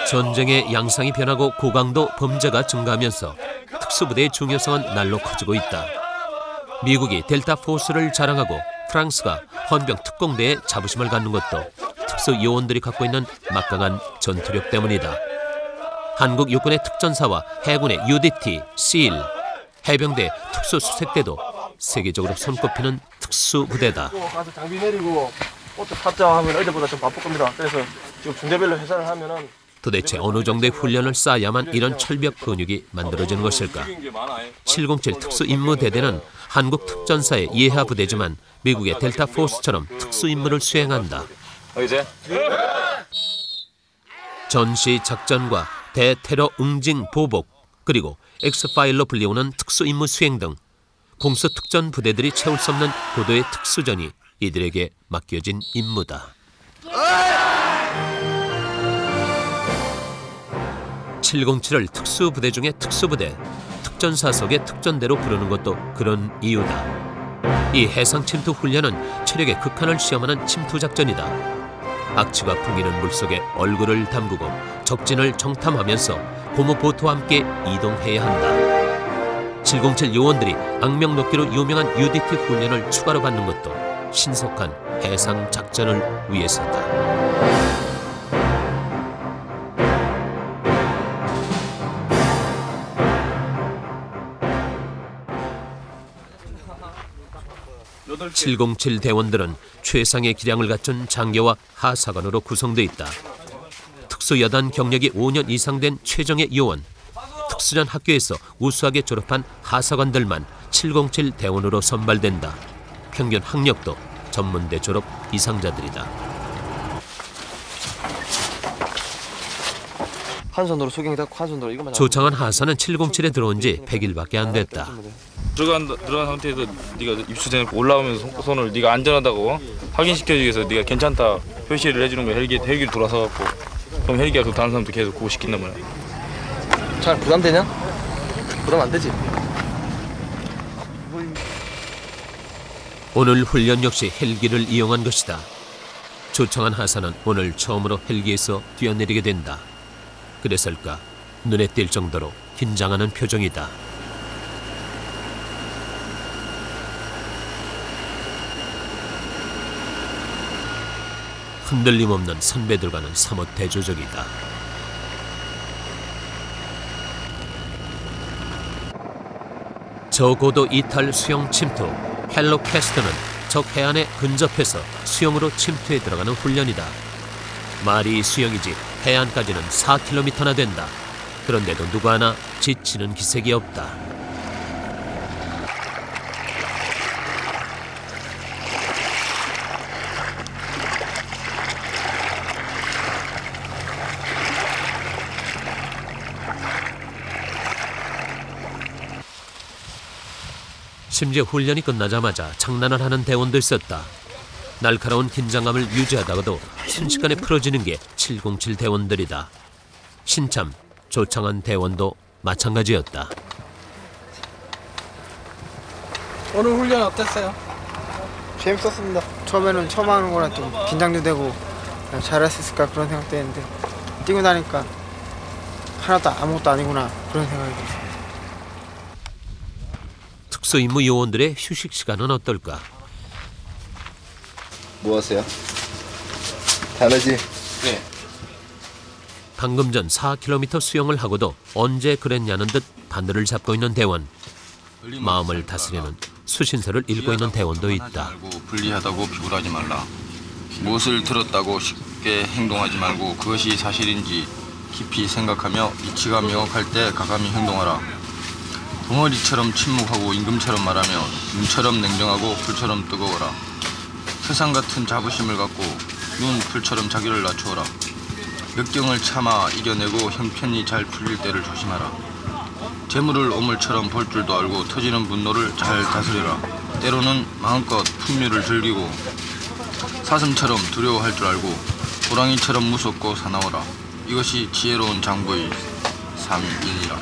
전쟁의 양상이 변하고 고강도 범죄가 증가하면서 특수부대의 중요성은 날로 커지고 있다. 미국이 델타 포스를 자랑하고 프랑스가 헌병 특공대에 자부심을 갖는 것도 특수요원들이 갖고 있는 막강한 전투력 때문이다. 한국 육군의 특전사와 해군의 UDT, SEAL, 해병대 특수수색대도 세계적으로 손꼽히는 특수부대다. 가서 장비 내리고 옷도 탑장하면 어제보다 좀 바쁠 겁니다. 그래서 지금 중대별로 회사를 하면은 도대체 어느 정도의 훈련을 쌓아야만 이런 철벽 근육이 만들어지는 것일까? 707 특수임무대대는 한국 특전사의 예하 부대지만 미국의 델타 포스처럼 특수임무를 수행한다. 전시 작전과 대테러 응징 보복, 그리고 엑스파일로 불리우는 특수임무 수행 등 공수특전 부대들이 채울 수 없는 고도의 특수전이 이들에게 맡겨진 임무다. 707을 특수부대 중에 특수부대, 특전사 속의 특전대로 부르는 것도 그런 이유다. 이 해상침투 훈련은 체력의 극한을 시험하는 침투작전이다. 악취가 풍기는 물속에 얼굴을 담그고 적진을 정탐하면서 고무보트와 함께 이동해야 한다. 707 요원들이 악명 높기로 유명한 UDT 훈련을 추가로 받는 것도 신속한 해상작전을 위해서다. (707) 대원들은 최상의 기량을 갖춘 장교와 하사관으로 구성돼 있다. 특수여단 경력이 5년 이상 된 최정예 요원, 특수전 학교에서 우수하게 졸업한 하사관들만 707 대원으로 선발된다. 평균 학력도 전문대 졸업 이상자들이다. 한 손으로 소경이 닫고 한 손으로 이것만. 조창환 하사는 707에 들어온 지 100일밖에 안 됐다. 들어간 상태에서 네가 입수되고 올라오면서 손을 네가 안전하다고 확인시켜주기 위해서 네가 괜찮다 표시를 해주는 거야. 헬기로 돌아서 갖고 그럼 헬기가 또 다른 사람도 계속 그거 시킨단 말이야. 잘 부담되냐? 부담 안 되지. 오늘 훈련 역시 헬기를 이용한 것이다. 조창환 하사는 오늘 처음으로 헬기에서 뛰어내리게 된다. 그래서일까 눈에 띌 정도로 긴장하는 표정이다. 흔들림 없는 선배들과는 사뭇 대조적이다. 저고도 이탈 수영 침투 헬로캐스트는 적 해안에 근접해서 수영으로 침투해 들어가는 훈련이다. 말이 수영이지 해안까지는 4km나 된다. 그런데도 누구 하나 지치는 기색이 없다. 심지어 훈련이 끝나자마자 장난을 하는 대원도 있었다. 날카로운 긴장감을 유지하다가도 순식간에 풀어지는 게 707 대원들이다. 신참, 조창한 대원도 마찬가지였다. 오늘 훈련 어땠어요? 재밌었습니다. 처음에는 처음 하는 거라 좀 긴장도 되고 잘할 수 있을까 그런 생각도 했는데 뛰고 나니까 하나도 아무것도 아니구나 그런 생각이 들었어요. 특수임무 요원들의 휴식 시간은 어떨까? 뭐 하세요? 다르지? 네. 방금 전 4km 수영을 하고도 언제 그랬냐는 듯 바늘을 잡고 있는 대원. 마음을 다스리는 수신서를 읽고 있는 대원도 있다. 불리하다고 비굴하지 말라. 무엇을 들었다고 쉽게 행동하지 말고 그것이 사실인지 깊이 생각하며 이치가 명확할 때 가감히 행동하라. 덩어리처럼 침묵하고 임금처럼 말하며 눈처럼 냉정하고 불처럼 뜨거워라. 세상 같은 자부심을 갖고 눈 풀처럼 자기를 낮추어라. 역경을 참아 이겨내고 형편이 잘 풀릴 때를 조심하라. 재물을 오물처럼 볼 줄도 알고 터지는 분노를 잘 다스려라. 때로는 마음껏 풍류를 즐기고 사슴처럼 두려워할 줄 알고 호랑이처럼 무섭고 사나워라. 이것이 지혜로운 장부의 삶이니라.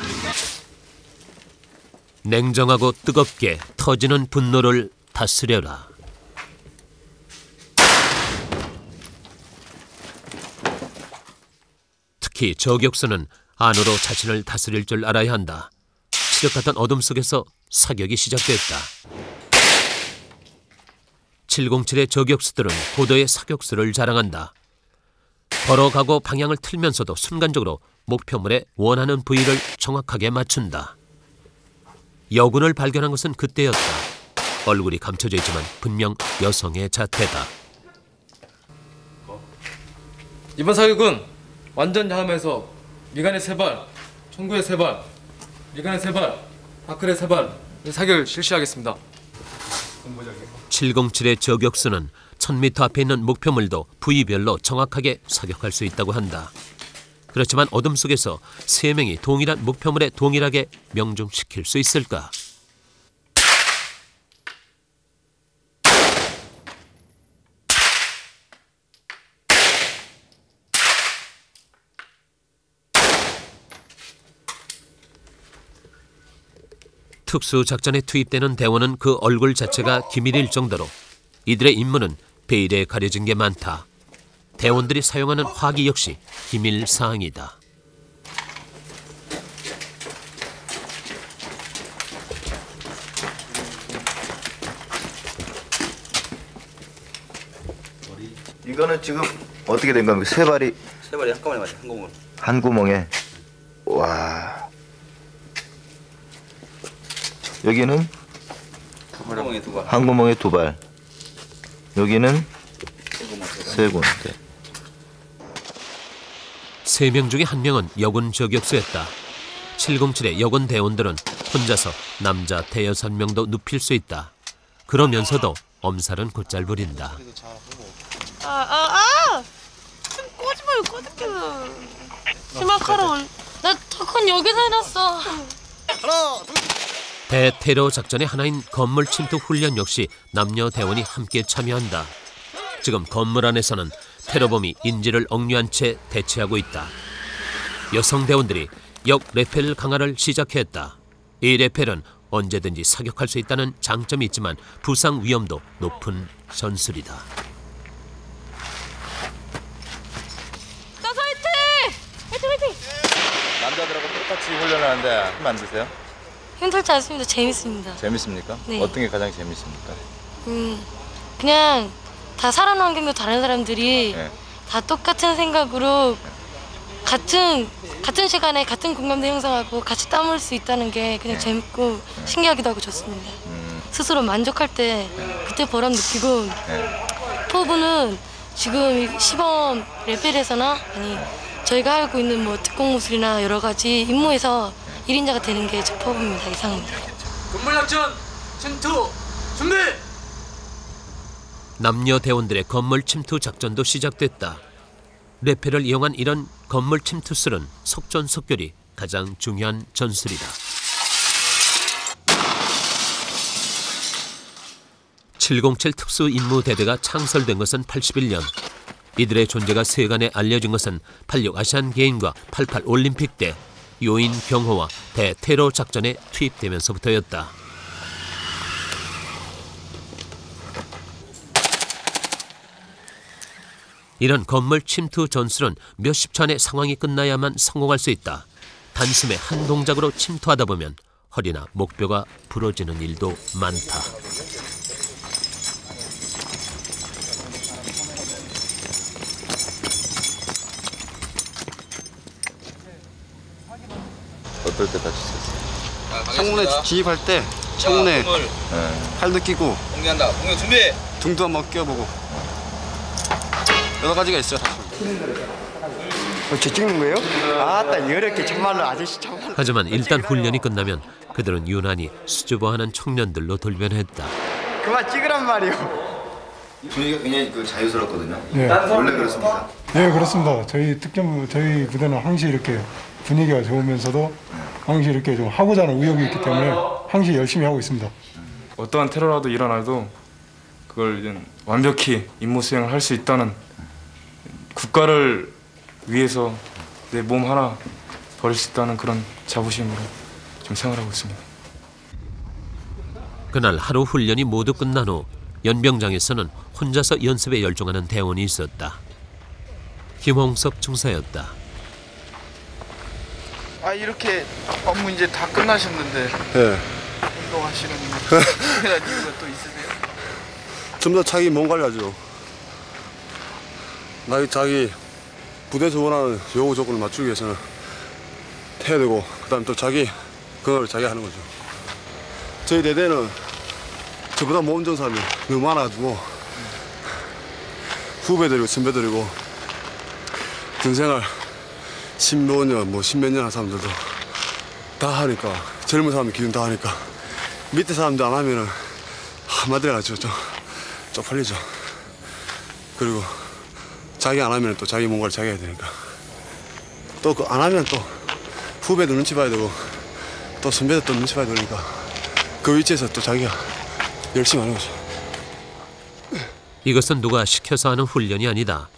냉정하고 뜨겁게 터지는 분노를 다스려라. 특히 저격수는 안으로 자신을 다스릴 줄 알아야 한다. 칠흑 같은 어둠 속에서 사격이 시작됐다. 707의 저격수들은 고도의 사격수를 자랑한다. 걸어가고 방향을 틀면서도 순간적으로 목표물에 원하는 부위를 정확하게 맞춘다. 여군을 발견한 것은 그때였다. 얼굴이 감춰져 있지만 분명 여성의 자태다. 이번 사격은 완전 야함에서 미간의 3발, 총구의 3발, 미간의 3발, 바클의 3발 사격을 실시하겠습니다. 707의 저격수는 1000m 앞에 있는 목표물도 부위별로 정확하게 사격할 수 있다고 한다. 그렇지만 어둠 속에서 3명이 동일한 목표물에 동일하게 명중시킬 수 있을까? 특수작전에 투입되는 대원은 그 얼굴 자체가 기밀일 정도로 이들의 임무는 베일에 가려진 게 많다. 대원들이 사용하는 화기 역시 기밀 사항이다. 이거는 지금 어떻게 된 겁니까? 3발이 한꺼번에 맞아. 한 구멍에. 와. 여기는 한 구멍에 2발. 여기는 3군데. 3명 중에 1명은 여군 저격수였다. 707의 여군 대원들은 혼자서 남자 대여섯 명도 눕힐 수 있다. 그러면서도 엄살은 곧잘 부린다. 좀 꼬지 말고 꺼질게나. 심하카롱. 나 턱은 여기서 해놨어. 하나, 둘. 대테러 작전의 하나인 건물 침투 훈련 역시 남녀 대원이 함께 참여한다. 지금 건물 안에서는 테러범이 인지를 억류한 채 대치하고 있다. 여성 대원들이 역 레펠 강화를 시작했다. 이 레펠은 언제든지 사격할 수 있다는 장점이 있지만 부상 위험도 높은 전술이다. 화이팅! 화이팅! 남자들하고 똑같이 훈련을 하는데 힘 안 드세요? 힘들지 않습니다. 재밌습니다. 재밌습니까? 네. 어떤 게 가장 재밌습니까? 그냥 다 살아난 환경도 다른 사람들이 네. 다 똑같은 생각으로 같은 시간에 같은 공감대 형성하고 같이 땀 흘릴 수 있다는 게 그냥 재밌고 신기하기도 하고 좋습니다. 스스로 만족할 때 그때 보람 느끼고 포부는 지금 시범 레벨에서나 아니 저희가 알고 있는 뭐 특공무술이나 여러 가지 임무에서 1인자가 되는 게 제 포부입니다. 이상입니다. 건물작전 침투 준비! 남녀 대원들의 건물 침투 작전도 시작됐다. 레페를 이용한 이런 건물 침투술은 속전속결이 가장 중요한 전술이다. 707 특수임무대대가 창설된 것은 81년. 이들의 존재가 세간에 알려진 것은 86 아시안게임과 88 올림픽 때 요인 경호와 대테러 작전에 투입되면서부터였다. 이런 건물 침투 전술은 몇십 초 안에 상황이 끝나야만 성공할 수 있다. 단숨에 한 동작으로 침투하다 보면 허리나 목뼈가 부러지는 일도 많다. 어떨 때 다치셨어요? 창문에 진입할 때 창문에 팔도 끼고 공개한다. 공개 준비. 등도 한번 끼워보고 여러 가지가 있어요. 저 찍는 거예요? 아따 어렵게 정말로 아저씨 정말. 하지만 일단 훈련이 끝나면 그들은 유난히 수줍어하는 청년들로 돌변했다. 그만 찍으란 말이요. 분위기가 굉장히 자유스럽거든요. 네. 원래 그렇습니다. 네, 그렇습니다. 저희 부대는 항시 이렇게 분위기가 좋으면서도 항시 이렇게 좀 하고자 하는 의욕이 있기 때문에 항시 열심히 하고 있습니다. 어떠한 테러라도 일어나도 그걸 이제 완벽히 임무 수행을 할 수 있다는 국가를 위해서 내 몸 하나 버릴 수 있다는 그런 자부심으로 좀 생활하고 있습니다. 그날 하루 훈련이 모두 끝난 후 연병장에서는 혼자서 연습에 열중하는 대원이 있었다. 김홍섭 중사였다. 이렇게 업무 이제 다 끝나셨는데 네. 운동하시는 특별한 이유가 또 있으세요? 좀 더 자기 몸 관리하죠. 자기 부대에서 원하는 요구 조건을 맞추기 위해서는 해야 되고, 그다음 또 자기 그걸 자기 하는 거죠. 저희 대대는 저보다 몸 좋은 사람이 너무 많아가지고 후배들이고 선배들이고 군생활 15년 뭐 10몇 년 한 사람들도 다 하니까, 젊은 사람 기준 다 하니까 밑에 사람들 안 하면은 한마디로 가지고 좀 쪽팔리죠. 그리고 자기 안 하면 또 자기 뭔가를 자기 해야 되니까, 또 안 하면 또 후배도 눈치 봐야 되고 또 선배도 또 눈치 봐야 되니까 그 위치에서 또 자기가 열심히 하는 거죠. 이것은 누가 시켜서 하는 훈련이 아니다.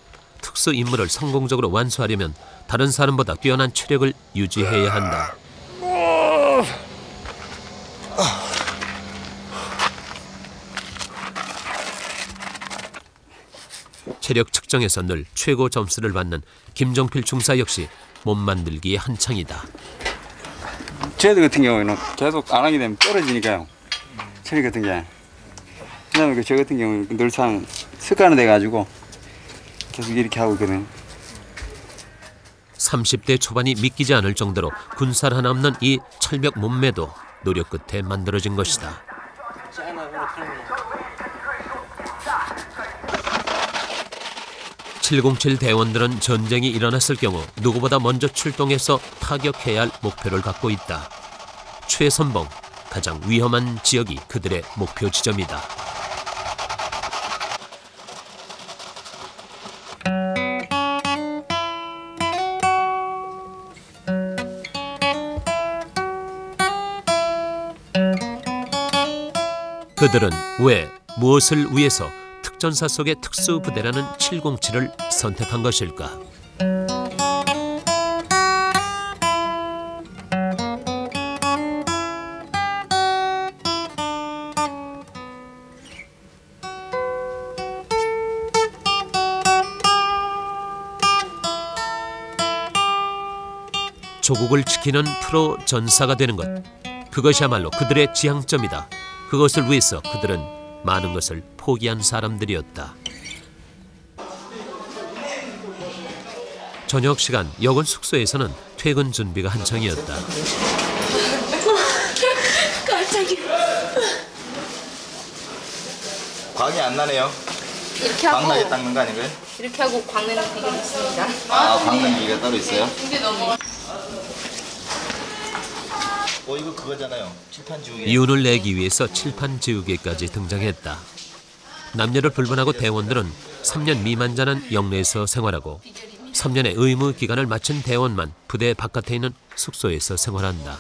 특수 임무를 성공적으로 완수하려면 다른 사람보다 뛰어난 체력을 유지해야 한다. 체력 측정에서 늘 최고 점수를 받는 김정필 중사 역시 몸 만들기에 한창이다. 저희들 같은 경우에는 계속 안 하게 되면 떨어지니까요. 체력 같은 게. 그다음에 저 같은 경우는 늘상 습관이 돼가지고 계속 이렇게 하고 있거든요. 30대 초반이 믿기지 않을 정도로 군살 하나 없는 이 철벽 몸매도 노력 끝에 만들어진 것이다. 707 대원들은 전쟁이 일어났을 경우 누구보다 먼저 출동해서 타격해야 할 목표를 갖고 있다. 최선봉, 가장 위험한 지역이 그들의 목표 지점이다. 그들은 왜, 무엇을 위해서 특전사 속의 특수부대라는 707을 선택한 것일까? 조국을 지키는 프로 전사가 되는 것. 그것이야말로 그들의 지향점이다. 그것을 위해서 그들은 많은 것을 포기한 사람들이었다. 저녁 시간 여군 숙소에서는 퇴근 준비가 한창이었다. 깜짝이야. 광이 안 나네요. 이렇게 하고 광나게 닦는 거 아닌가요? 이렇게 하고 광내는 기계가 있습니다. 아, 광는 기계가 따로 있어요? 이게 너무. 이거 그거잖아요. 칠판 지우개. 이윤을 내기 위해서 칠판 지우개까지 등장했다. 남녀를 불문하고 대원들은 3년 미만자는 영내에서 생활하고 3년의 의무 기간을 마친 대원만 부대 바깥에 있는 숙소에서 생활한다.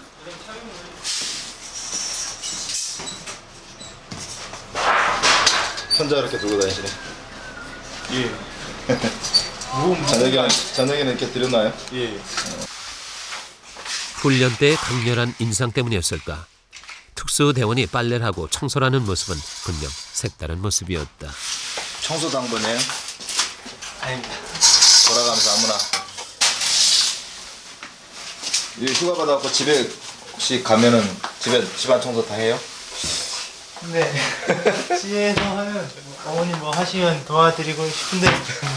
혼자 이렇게 들고 다니시네. 예. 저녁에는 이렇게 들여놔요? 예. 훈련 때의 강렬한 인상 때문이었을까. 특수대원이 빨래를 하고 청소를 하는 모습은 분명 색다른 모습이었다. 청소도 한 번이에요? 아닙니다. 돌아가면서 아무나. 이 휴가 받아갖고 집에 혹시 가면은 집안 청소 다 해요? 네. 집에서 하면 어머니 뭐 하시면 도와드리고 싶은데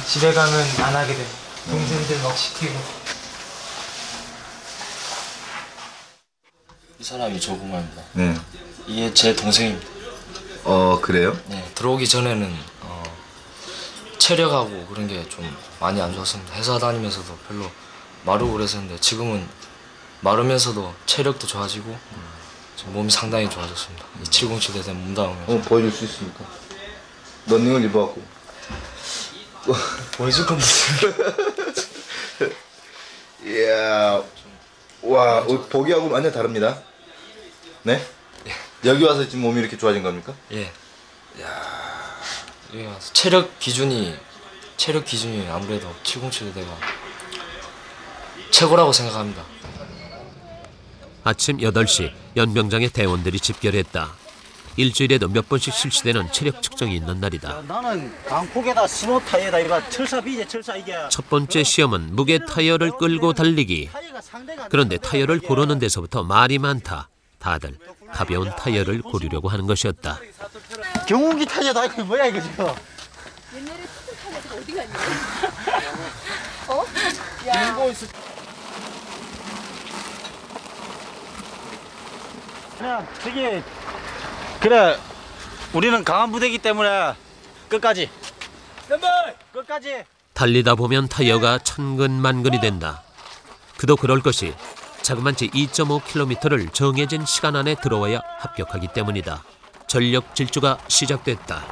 집에 가면 안 하게 돼요. 동생들 막 시키고. 이 사람이 조구마입니다. 네. 이게 제 동생입니다. 그래요? 네. 들어오기 전에는 체력하고 그런 게 좀 많이 안 좋았습니다. 회사 다니면서도 별로 마르고 그랬었는데 지금은 마르면서도 체력도 좋아지고 지금 몸이 상당히 좋아졌습니다. 이 707에 대한 몸담으면서. 보여줄 수 있습니까? 런닝을 입어갖고. 보여줄 건 무슨. 이야, 와, 보기하고 완전 다릅니다. 네? 여기 와서 지금 몸이 이렇게 좋아진 겁니까? 예. 여기 와서 체력 기준이 아무래도 707대가 최고라고 생각합니다. 아침 8시 연병장의 대원들이 집결했다. 일주일에도 몇 번씩 실시되는 체력 측정이 있는 날이다. 나는 강폭에다 스노 타이어다 이거 철사 비제 철사 이게. 첫 번째 시험은 무게 타이어를 끌고 달리기. 그런데 타이어를 고르는 데서부터 말이 많다. 다들 가벼운 타이어를 고르려고 하는 것이었다. 경운기 타이어다 이거 뭐야 이거 지금. 옛날에 스쿠터 타이어가 어디 갔냐? 어? 야. 그냥 저기 그래 우리는 강한 부대이기 때문에 끝까지. 끝까지. 달리다 보면 타이어가 천근만근이 된다. 그도 그럴 것이 자그만치 2.5km를 정해진 시간 안에 들어와야 합격하기 때문이다. 전력 질주가 시작됐다.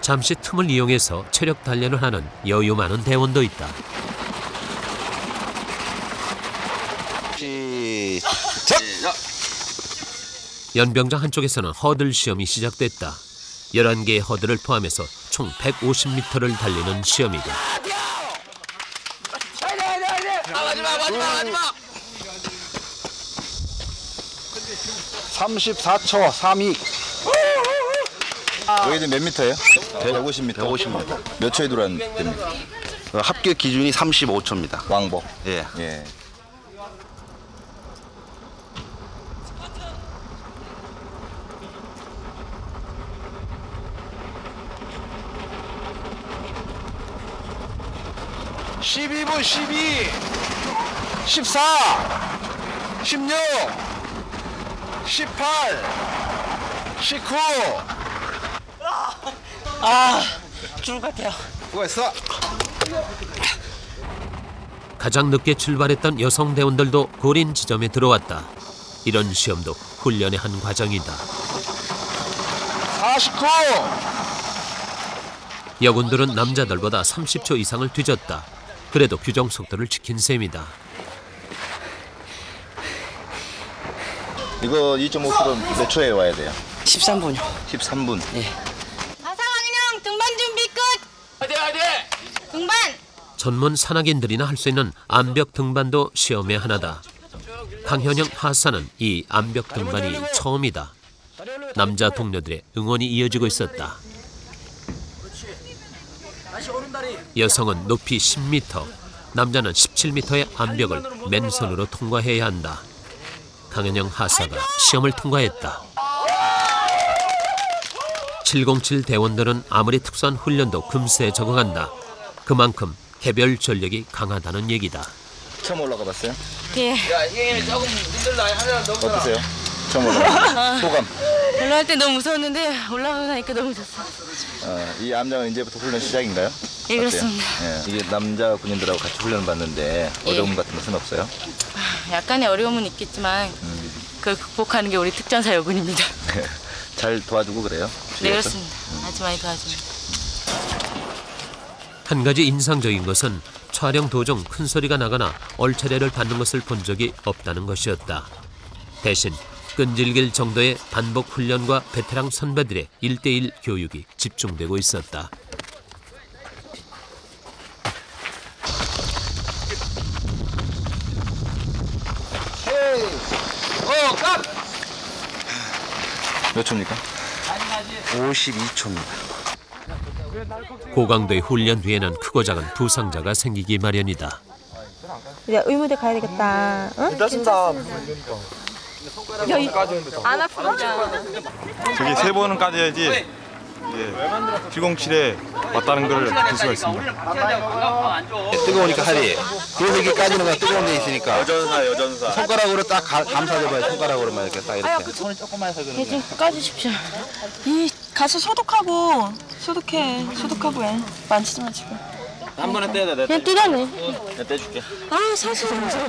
잠시 틈을 이용해서 체력 단련을 하는 여유 많은 대원도 있다. 연병장 한쪽에서는 허들 시험이 시작됐다. 11개의 허들을 포함해서 총 150m를 달리는 시험이다. 34초 32. 여기는 몇 미터예요? 150m. 150m. 몇 초에 들어왔습니까? 합격 기준이 35초입니다. 왕복. 예. 예. (12분) 12 14 16 18 19 죽을 것 같아요. 수고했어. 가장 늦게 출발했던 여성 대원들도 고린 지점에 들어왔다. 이런 시험도 훈련의 한 과정이다. 49 여군들은 남자들보다 30초 이상을 뒤졌다. 그래도 규정 속도를 지킨 셈이다. 이거 2.5km 몇 초에 와야 돼요? 13분요. 13분. 예. 아사왕령 등반 준비 끝. 화이팅! 등반. 전문 산악인들이나 할 수 있는 암벽 등반도 시험의 하나다. 강현영 하사는 이 암벽 등반이 처음이다. 남자 동료들의 응원이 이어지고 있었다. 여성은 높이 10m, 남자는 17m의 암벽을 맨손으로 통과해야 한다. 강현영 하사가 시험을 통과했다. 707 대원들은 아무리 특수한 훈련도 금세 적응한다. 그만큼 개별 전력이 강하다는 얘기다. 처음 올라가 봤어요? 예. 어떠세요? 처음 올라가 소감? 올라갈 때 너무 무서웠는데 올라가고 나니까 너무 좋았어요. 이 암장은 이제부터 훈련 시작인가요? 예, 그렇습니다. 이게 남자 군인들하고 같이 훈련 받는데 어려움 같은 것은 없어요? 약간의 어려움은 있겠지만 그걸 극복하는 게 우리 특전사 여군입니다. 잘 도와주고 그래요? 네, 그렇습니다. 아주 많이 도와줍니다. 한 가지 인상적인 것은 촬영 도중 큰 소리가 나거나 얼차례를 받는 것을 본 적이 없다는 것이었다. 대신 끈질길 정도의 반복 훈련과 베테랑 선배들의 1:1 교육이 집중되고 있었다. 몇 초입니까? 52초입니다. 고강도의 훈련 뒤에는 크고 작은 부상자가 생기기 마련이다. 이제 의무대 가야 되겠다. 응? 괜찮습니다. 안 아프다. 저기 3번은 까져야지 707에 왔다는 걸 볼 수가 있습니다. 뜨거우니까 살이. 그래서 이게 까지는 거야. 뜨거운 데 있으니까. 여전사. 손가락으로 딱 감싸줘봐요. 손가락으로만 이렇게 딱 이렇게. 손이 조금만 해서 그러네. 좀 까주십시오. 가서 소독하고 소독하고 해. 만지지 마시고. 한 번에 떼야 돼. 그냥 뜨다네. 내가 떼줄게. 사실 무서워.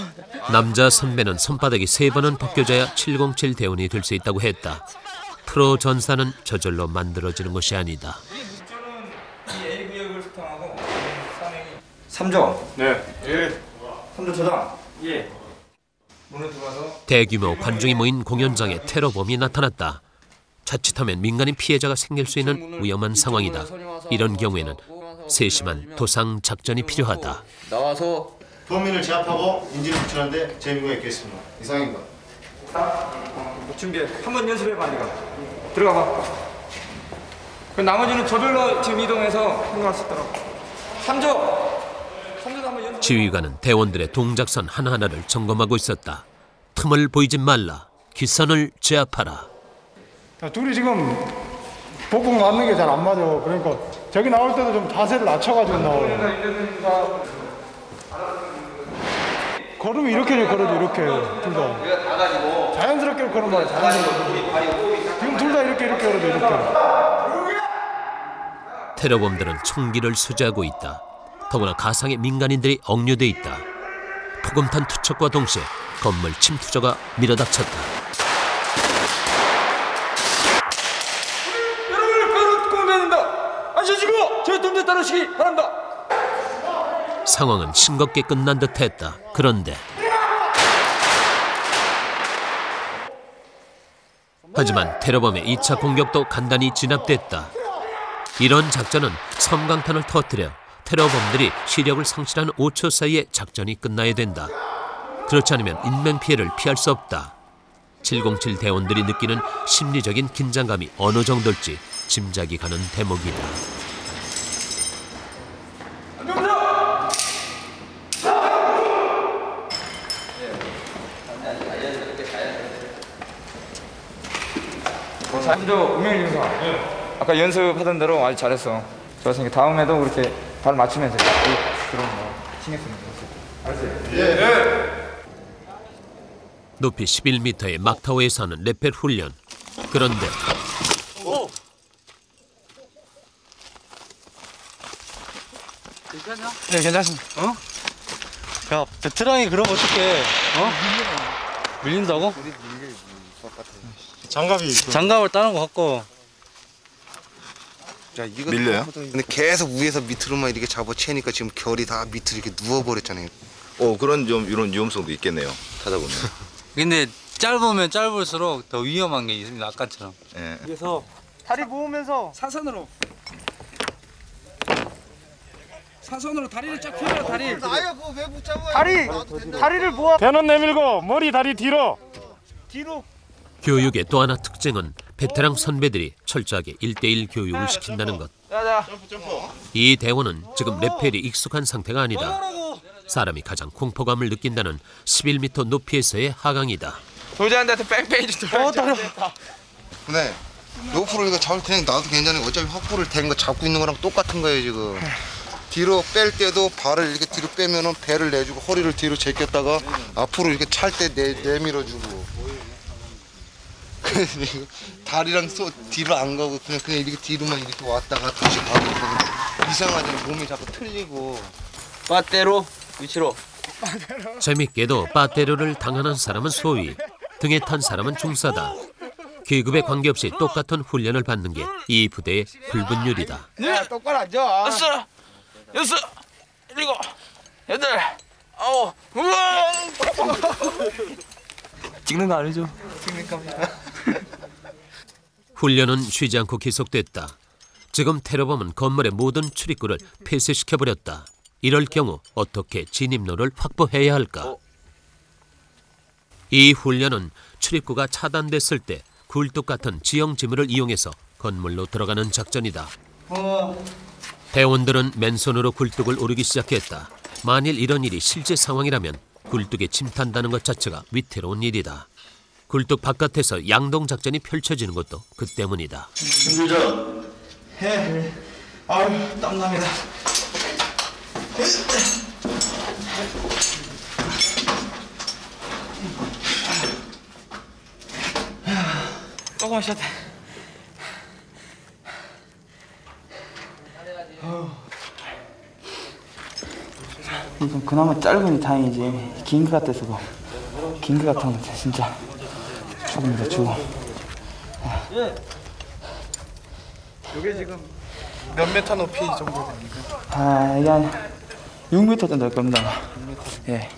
남자 선배는 손바닥이 3번은 벗겨져야 707 대원이 될 수 있다고 했다. 프로 전사는 저절로 만들어지는 것이 아니다. 3조. 네. 3조 저장. 예. 문을 들어와서 대규모 관중이 모인 공연장에 테러범이 나타났다. 자칫하면 민간인 피해자가 생길 수 있는 위험한 상황이다. 이런 경우에는 세심한 도상 작전이 필요하다. 나와서 범인을 제압하고 인질을 붙이는데 재미가 있겠습니다. 이상입니다. 준비해. 한번 연습해봐, 니가. 들어가봐. 그 나머지는 저절로 지금 이동해서 행동할 수 있도록. 3조. 지휘관은 대원들의 동작선 하나하나를 점검하고 있었다. 틈을 보이지 말라. 기선을 제압하라. 둘이 지금 복부 맞는 게 잘 안 맞아. 그러니까 저기 나올 때도 좀 자세를 낮춰가지고 나와요. 걸으면 이렇게 걸어줘. 이렇게 둘 다. 자연스럽게 걸으면 말이야. 자연스럽게. 지금 둘 다 이렇게 걸어줘. 이렇게. 테러범들은 총기를 소지하고 있다. 더구나 가상의 민간인들이 억류돼 있다. 폭음탄 투척과 동시에 건물 침투조가 밀어닥쳤다. 여러분을 공개합니다. 아시시고 제 동대 따르시기 바랍니다. 상황은 싱겁게 끝난 듯했다. 그런데 하지만 테러범의 2차 공격도 간단히 진압됐다. 이런 작전은 섬광탄을 터뜨려 테러범들이 시력을 상실하는 5초 사이에 작전이 끝나야 된다. 그렇지 않으면 인명피해를 피할 수 없다. 707 대원들이 느끼는 심리적인 긴장감이 어느 정도일지 짐작이 가는 대목이다. 한조 우명일 중사. 아까 연습하던 대로 아주 잘했어. 좋았으니까 다음에도 그렇게 발 맞추면서 그런 거 신경 쓰는 거. 알았지? 예. 높이 11m의 막타워에서 하는 레펠 훈련. 그런데 네, 괜찮습니다. 야, 베테랑이 그러면 어떡해? 밀린다고? 장갑을 다른 거 갖고. 자, 이거 밀려요? 근데 계속 위에서 밑으로만 이렇게 잡아채니까 지금 결이 다 밑으로 이렇게 누워버렸잖아요. 그런 좀 이런 위험성도 있겠네요. 타다 보면. 근데 짧으면 짧을수록 더 위험한 게 있습니다. 아까처럼. 예. 그래서 다리 모으면서 사선으로. 사선으로 다리를 쫙 펴라 다리. 나야 그거 왜 붙잡아요? 다리를 모아. 배는 내밀고 머리 다리 뒤로. 교육의 또 하나 특징은 베테랑 선배들이 철저하게 1대1 교육을 시킨다는 것. 이 대원은 지금 레펠이 익숙한 상태가 아니다. 사람이 가장 공포감을 느낀다는 11m 높이에서의 하강이다. 도저한테 뺑뺑이 좀 돌아야 근데 옆으로 이거 잡을 테니 나도 괜찮아. 어차피 확보를 된 거 잡고 있는 거랑 똑같은 거예요 지금. 뒤로 뺄 때도 발을 이렇게 뒤로 빼면은 배를 내주고 허리를 뒤로 제꼈다가 앞으로 이렇게 찰 때 내밀어주고. 다리랑 뒤로 안 가고 그냥 이렇게 뒤로만 이렇게 왔다가 다시 가고 이상하잖아. 몸이 자꾸 틀리고. 빠떼로 위치로. 재밌게도 빠떼로를 당하는 사람은 소위, 등에 탄 사람은 중사다. 계급에 관계없이 똑같은 훈련을 받는 게 이 부대의 불분율이다. 네, 똑바로 앉아. 6, 6, 7, 8, 9, 우와! 찍는 거 아니죠? 찍는 겁니다. 훈련은 쉬지 않고 계속됐다. 지금 테러범은 건물의 모든 출입구를 폐쇄시켜버렸다. 이럴 경우 어떻게 진입로를 확보해야 할까? 이 훈련은 출입구가 차단됐을 때 굴뚝 같은 지형 지물을 이용해서 건물로 들어가는 작전이다. 대원들은 맨손으로 굴뚝을 오르기 시작했다. 만일 이런 일이 실제 상황이라면 굴뚝에 침탄다는 것 자체가 위태로운 일이다. 굴뚝 바깥에서 양동 작전이 펼쳐지는 것도 그 때문이다. 힘들죠? 해. 아유 땀납니다. 조금만 쉬었다. 이건 그나마 짧으니 다행이지. 긴 거 같아서도 긴 거 같으면 진짜 죽습니다. 죽어. 이게 지금 몇 메타 높이 정도 됩니까? 아 이게 한 6m 정도 될 겁니다. 예.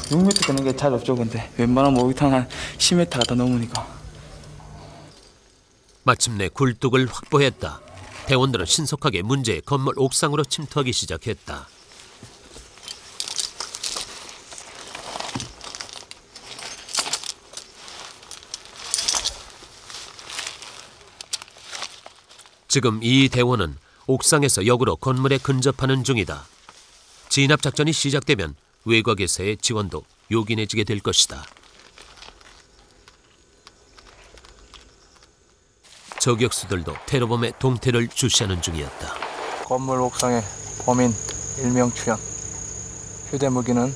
6m 되는 게 잘 없죠. 근데 웬만하면 목욕탕 한 10m가 더 넘으니까. 마침내 굴뚝을 확보했다. 대원들은 신속하게 문제의 건물 옥상으로 침투하기 시작했다. 지금 이 대원은 옥상에서 역으로 건물에 근접하는 중이다. 진압작전이 시작되면 외곽에서의 지원도 요긴해지게 될 것이다. 저격수들도 테러범의 동태를 주시하는 중이었다. 건물 옥상에 범인 일명 추연. 휴대무기는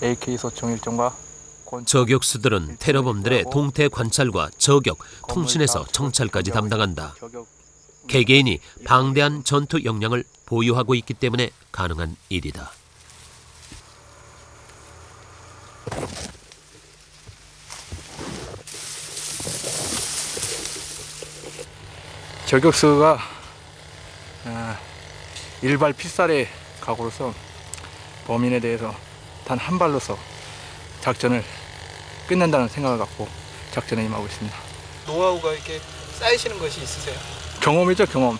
AK 소총 1종과 저격수들은 테러범들의 동태 관찰과 저격, 통신에서 정찰까지 담당한다. 개개인이 방대한 전투 역량을 보유하고 있기 때문에 가능한 일이다. 저격수가 일발 필살의 각오로서 범인에 대해서 단 한 발로서 작전을 끝낸다는 생각을 갖고 작전에 임하고 있습니다. 노하우가 이렇게 쌓이시는 것이 있으세요? 경험이죠, 경험.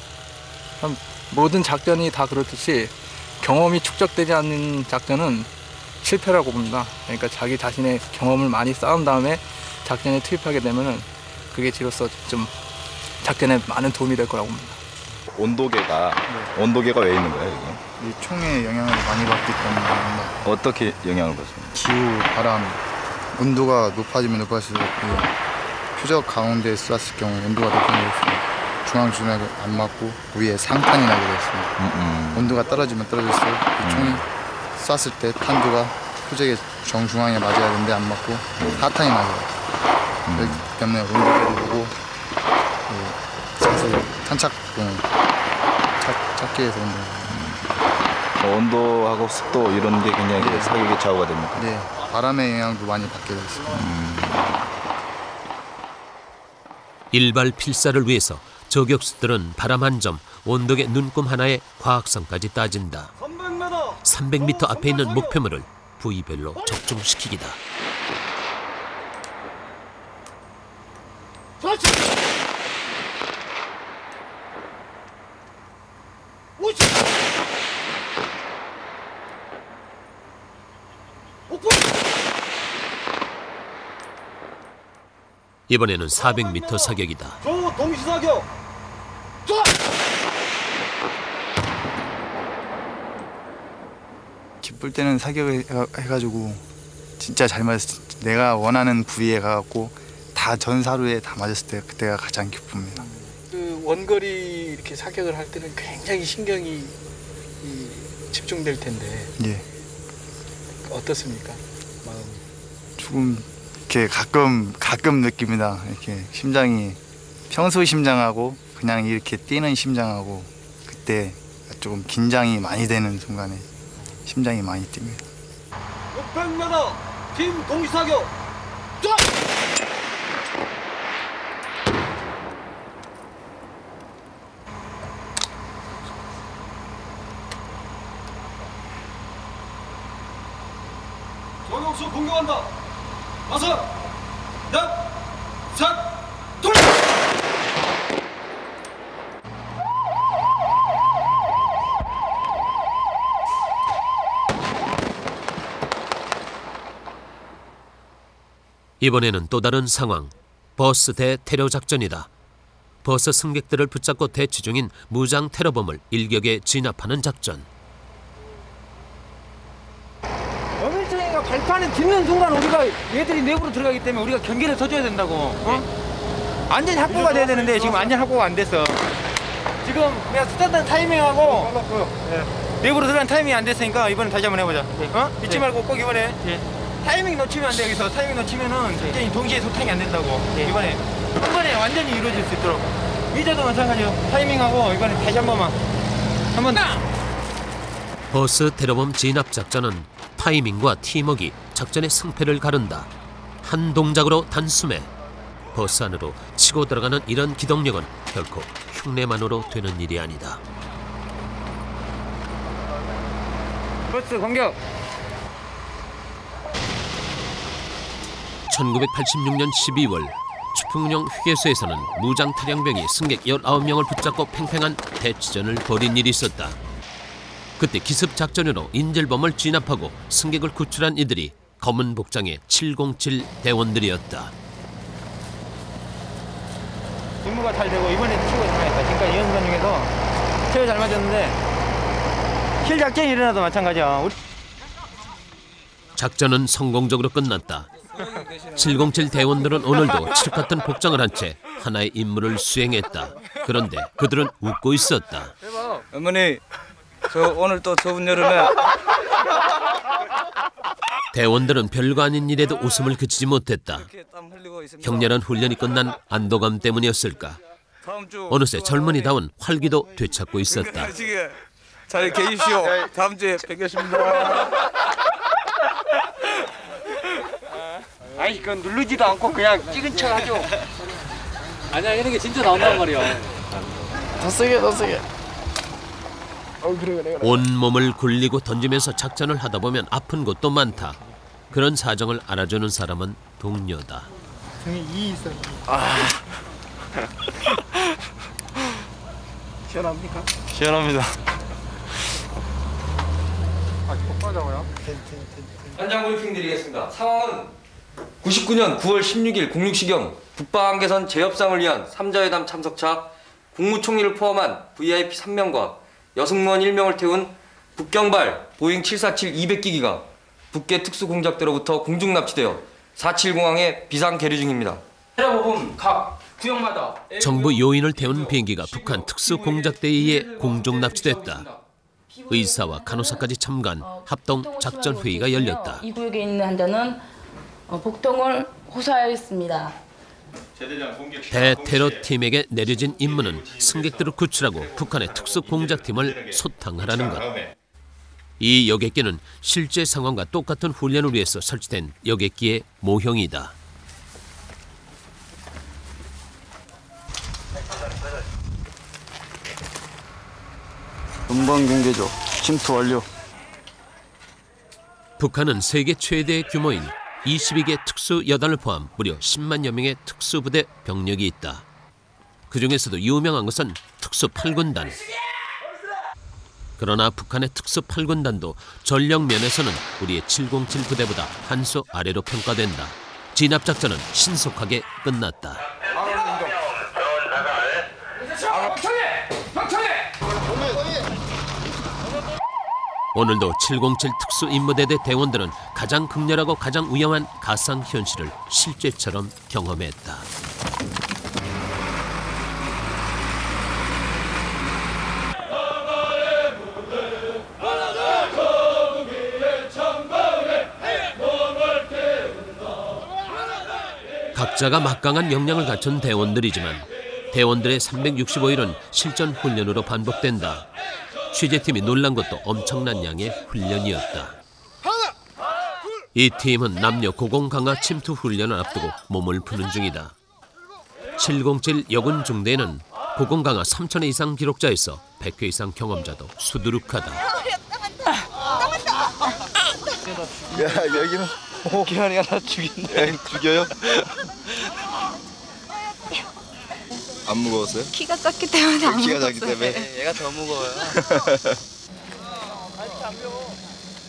모든 작전이 다 그렇듯이 경험이 축적되지 않는 작전은 실패라고 봅니다. 그러니까 자기 자신의 경험을 많이 쌓은 다음에 작전에 투입하게 되면은 그게 뒤로서 좀 작전에 많은 도움이 될 거라고 봅니다. 온도계가 왜 있는 거예요, 이게? 이 총의 영향을 많이 받기 때문에 어떻게 영향을 받습니까? 기후, 바람, 온도가 높아지면 높아질수록 표적 가운데 쐈을 경우 온도가 높아질수록 중앙준하고 안 맞고 위에 상탄이 나게 됐습니다. 온도가 떨어지면 떨어질수록 이 총이 쐈을 때 탄두가 표적의 정중앙에 맞아야 되는데 안 맞고 하탄이 나게 돼요. 그렇기 때문에 온도계를 보고 사실 탄착용을 찾기 위해서 온도하고 습도 이런 게 굉장히 사격에 좌우가 됩니까? 네, 바람의 영향도 많이 받게 됐습니다. 일발 필사를 위해서 저격수들은 바람 한 점, 온도계 눈금 하나의 과학성까지 따진다. 300m 앞에 있는 목표물을 부위별로 적중시키기다. 이번에는 400m 사격이다. 동시 사격. 기쁠 때는 사격을 해가지고 진짜 잘 맞았어. 내가 원하는 부위에 가갖고 다 전사루에 다 맞았을 때 그때가 가장 기쁩니다. 그 원거리 이렇게 사격을 할 때는 굉장히 신경이 집중될 텐데. 예. 어떻습니까? 마음. 조금 이렇게 가끔 느낍니다. 이렇게 심장이 평소 심장하고 그냥 이렇게 뛰는 심장하고 그때 조금 긴장이 많이 되는 순간에 심장이 많이 뜁니다. 600m 팀 동시 사격. 정영수 공격한다. 5, 4, 3, 둘. 이번에는 또 다른 상황. 버스 대 테러 작전이다. 버스 승객들을 붙잡고 대치 중인 무장 테러범을 일격에 진압하는 작전. 어밀정이가 발판을 딛는 순간 우리가 얘들이 내부로 들어가기 때문에 우리가 경계를 서줘야 된다고. 어? 완전히 확보가 돼야 되는데 지금 완전 확보가 안 됐어. 지금 내가 스타트 타이밍하고 내부로 들어가는 타이밍이 안 됐으니까 이번엔 다시 한번 해보자. 어? 잊지 말고 꼭 이번에 타이밍 놓치면 안 돼. 여기서 타이밍 놓치면은 완전히 동시에 소탕이 안 된다고. 이번에 한 번에 완전히 이루어질 수 있도록. 의자도 마찬가지요. 타이밍하고 이번에 다시 한 번만. 한번 버스 테러범 진압 작전은 타이밍과 팀워크가 작전의 승패를 가른다. 한 동작으로 단숨에 버스 안으로 치고 들어가는 이런 기동력은 결코 흉내만으로 되는 일이 아니다. 버스 공격. 1986년 12월 추풍령 휴게소에서는 무장 탈영병이 승객 19명을 붙잡고 팽팽한 대치전을 벌인 일이 있었다. 그때 기습 작전으로 인질범을 진압하고 승객을 구출한 이들이 검은 복장의 707 대원들이었다. 임무가 잘 되고 이번에 최고 잘 맞았다. 지금까지 연습한 중에서 최고 잘 맞았는데 킬 작전이 일어나도 마찬가지야. 작전은 성공적으로 끝났다. 707 대원들은 오늘도 칠흑 같은 복장을 한 채 하나의 임무를 수행했다. 그런데 그들은 웃고 있었다. 어머니, 저 오늘 또 더운 여름에 대원들은 별거 아닌 일에도 웃음을 그치지 못했다. 격렬한 훈련이 끝난 안도감 때문이었을까. 어느새 젊은이다운 활기도 되찾고 있었다. 잘 계십시오. 다음 주에 뵙겠습니다. 아이 그건 누르지도 않고 그냥 찍은 척 하죠. 아니야, 이런 게 진짜 나온단 말이야. 더 세게 더 세게. 그래. 온몸을 굴리고 던지면서 작전을 하다 보면 아픈 곳도 많다. 그런 사정을 알아주는 사람은 동료다. 등에 이 있어. 시원합니까? 시원합니다. 폭파자고요? 현장 브리핑 드리겠습니다. 상황은 99년 9월 16일 06시경 북방한계선 재협상을 위한 3자회담 참석차 국무총리를 포함한 VIP 3명과 여승무원 1명을 태운 북경발 보잉 747-200기기가 북계 특수공작대로부터 공중 납치되어 4.7공항에 비상 계류 중입니다. 테러범 각 구역마다 정부 요인을 태운 비행기가 북한 특수공작대에 의해 공중 납치됐다. 의사와 간호사까지 참가한 합동 작전회의가 열렸다. 이 구역에 있는 환자는 복통을 호소하였습니다. 대테러팀에게 내려진 임무는 승객들을 구출하고 북한의 특수공작팀을 소탕하라는 것. 이 여객기는 실제 상황과 똑같은 훈련을 위해서 설치된 여객기의 모형이다. 전방경계조 침투 완료. 북한은 세계 최대 규모인 22개 특수여단을 포함 무려 10만여 명의 특수부대 병력이 있다. 그중에서도 유명한 것은 특수 8군단. 그러나 북한의 특수 8군단도 전력 면에서는 우리의 707 부대보다 한 수 아래로 평가된다. 진압작전은 신속하게 끝났다. 오늘도 707 특수임무대대 대원들은 가장 극렬하고 가장 위험한 가상현실을 실제처럼 경험했다. 각자가 막강한 역량을 갖춘 대원들이지만 대원들의 365일은 실전 훈련으로 반복된다. 취재팀이 놀란 것도 엄청난 양의 훈련이었다. 이 팀은 남녀 고공 강화 침투 훈련을 앞두고 몸을 푸는 중이다. 707 여군 중대는 고공 강화 3,000회 이상 기록자에서 100회 이상 경험자도 수두룩하다. 야, 여기는 기환이가 나 죽인다. 죽여요? 안 무거웠어요? 키가 작기 때문에 안 키가 무거웠어요. 작기 때문에? 얘가 더 무거워요.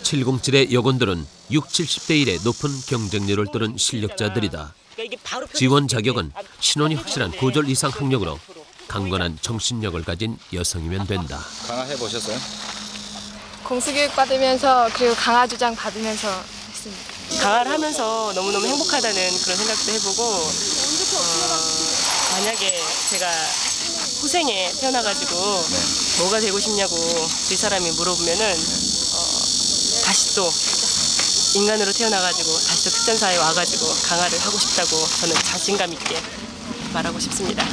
707의 여군들은 60, 70대 1의 높은 경쟁률을 뚫은 실력자들이다. 지원 자격은 신원이 확실한 고졸 이상 학력으로 강건한 정신력을 가진 여성이면 된다. 강화해 보셨어요? 공수교육 받으면서 그리고 강화 주장 받으면서 했습니다. 강화를 하면서 너무너무 행복하다는 그런 생각도 해보고 만약에 제가 후생에 태어나가지고 뭐가 되고 싶냐고 주위 사람이 물어보면은 다시 또 인간으로 태어나가지고 다시 또 특전사에 와가지고 강화를 하고 싶다고 저는 자신감 있게 말하고 싶습니다.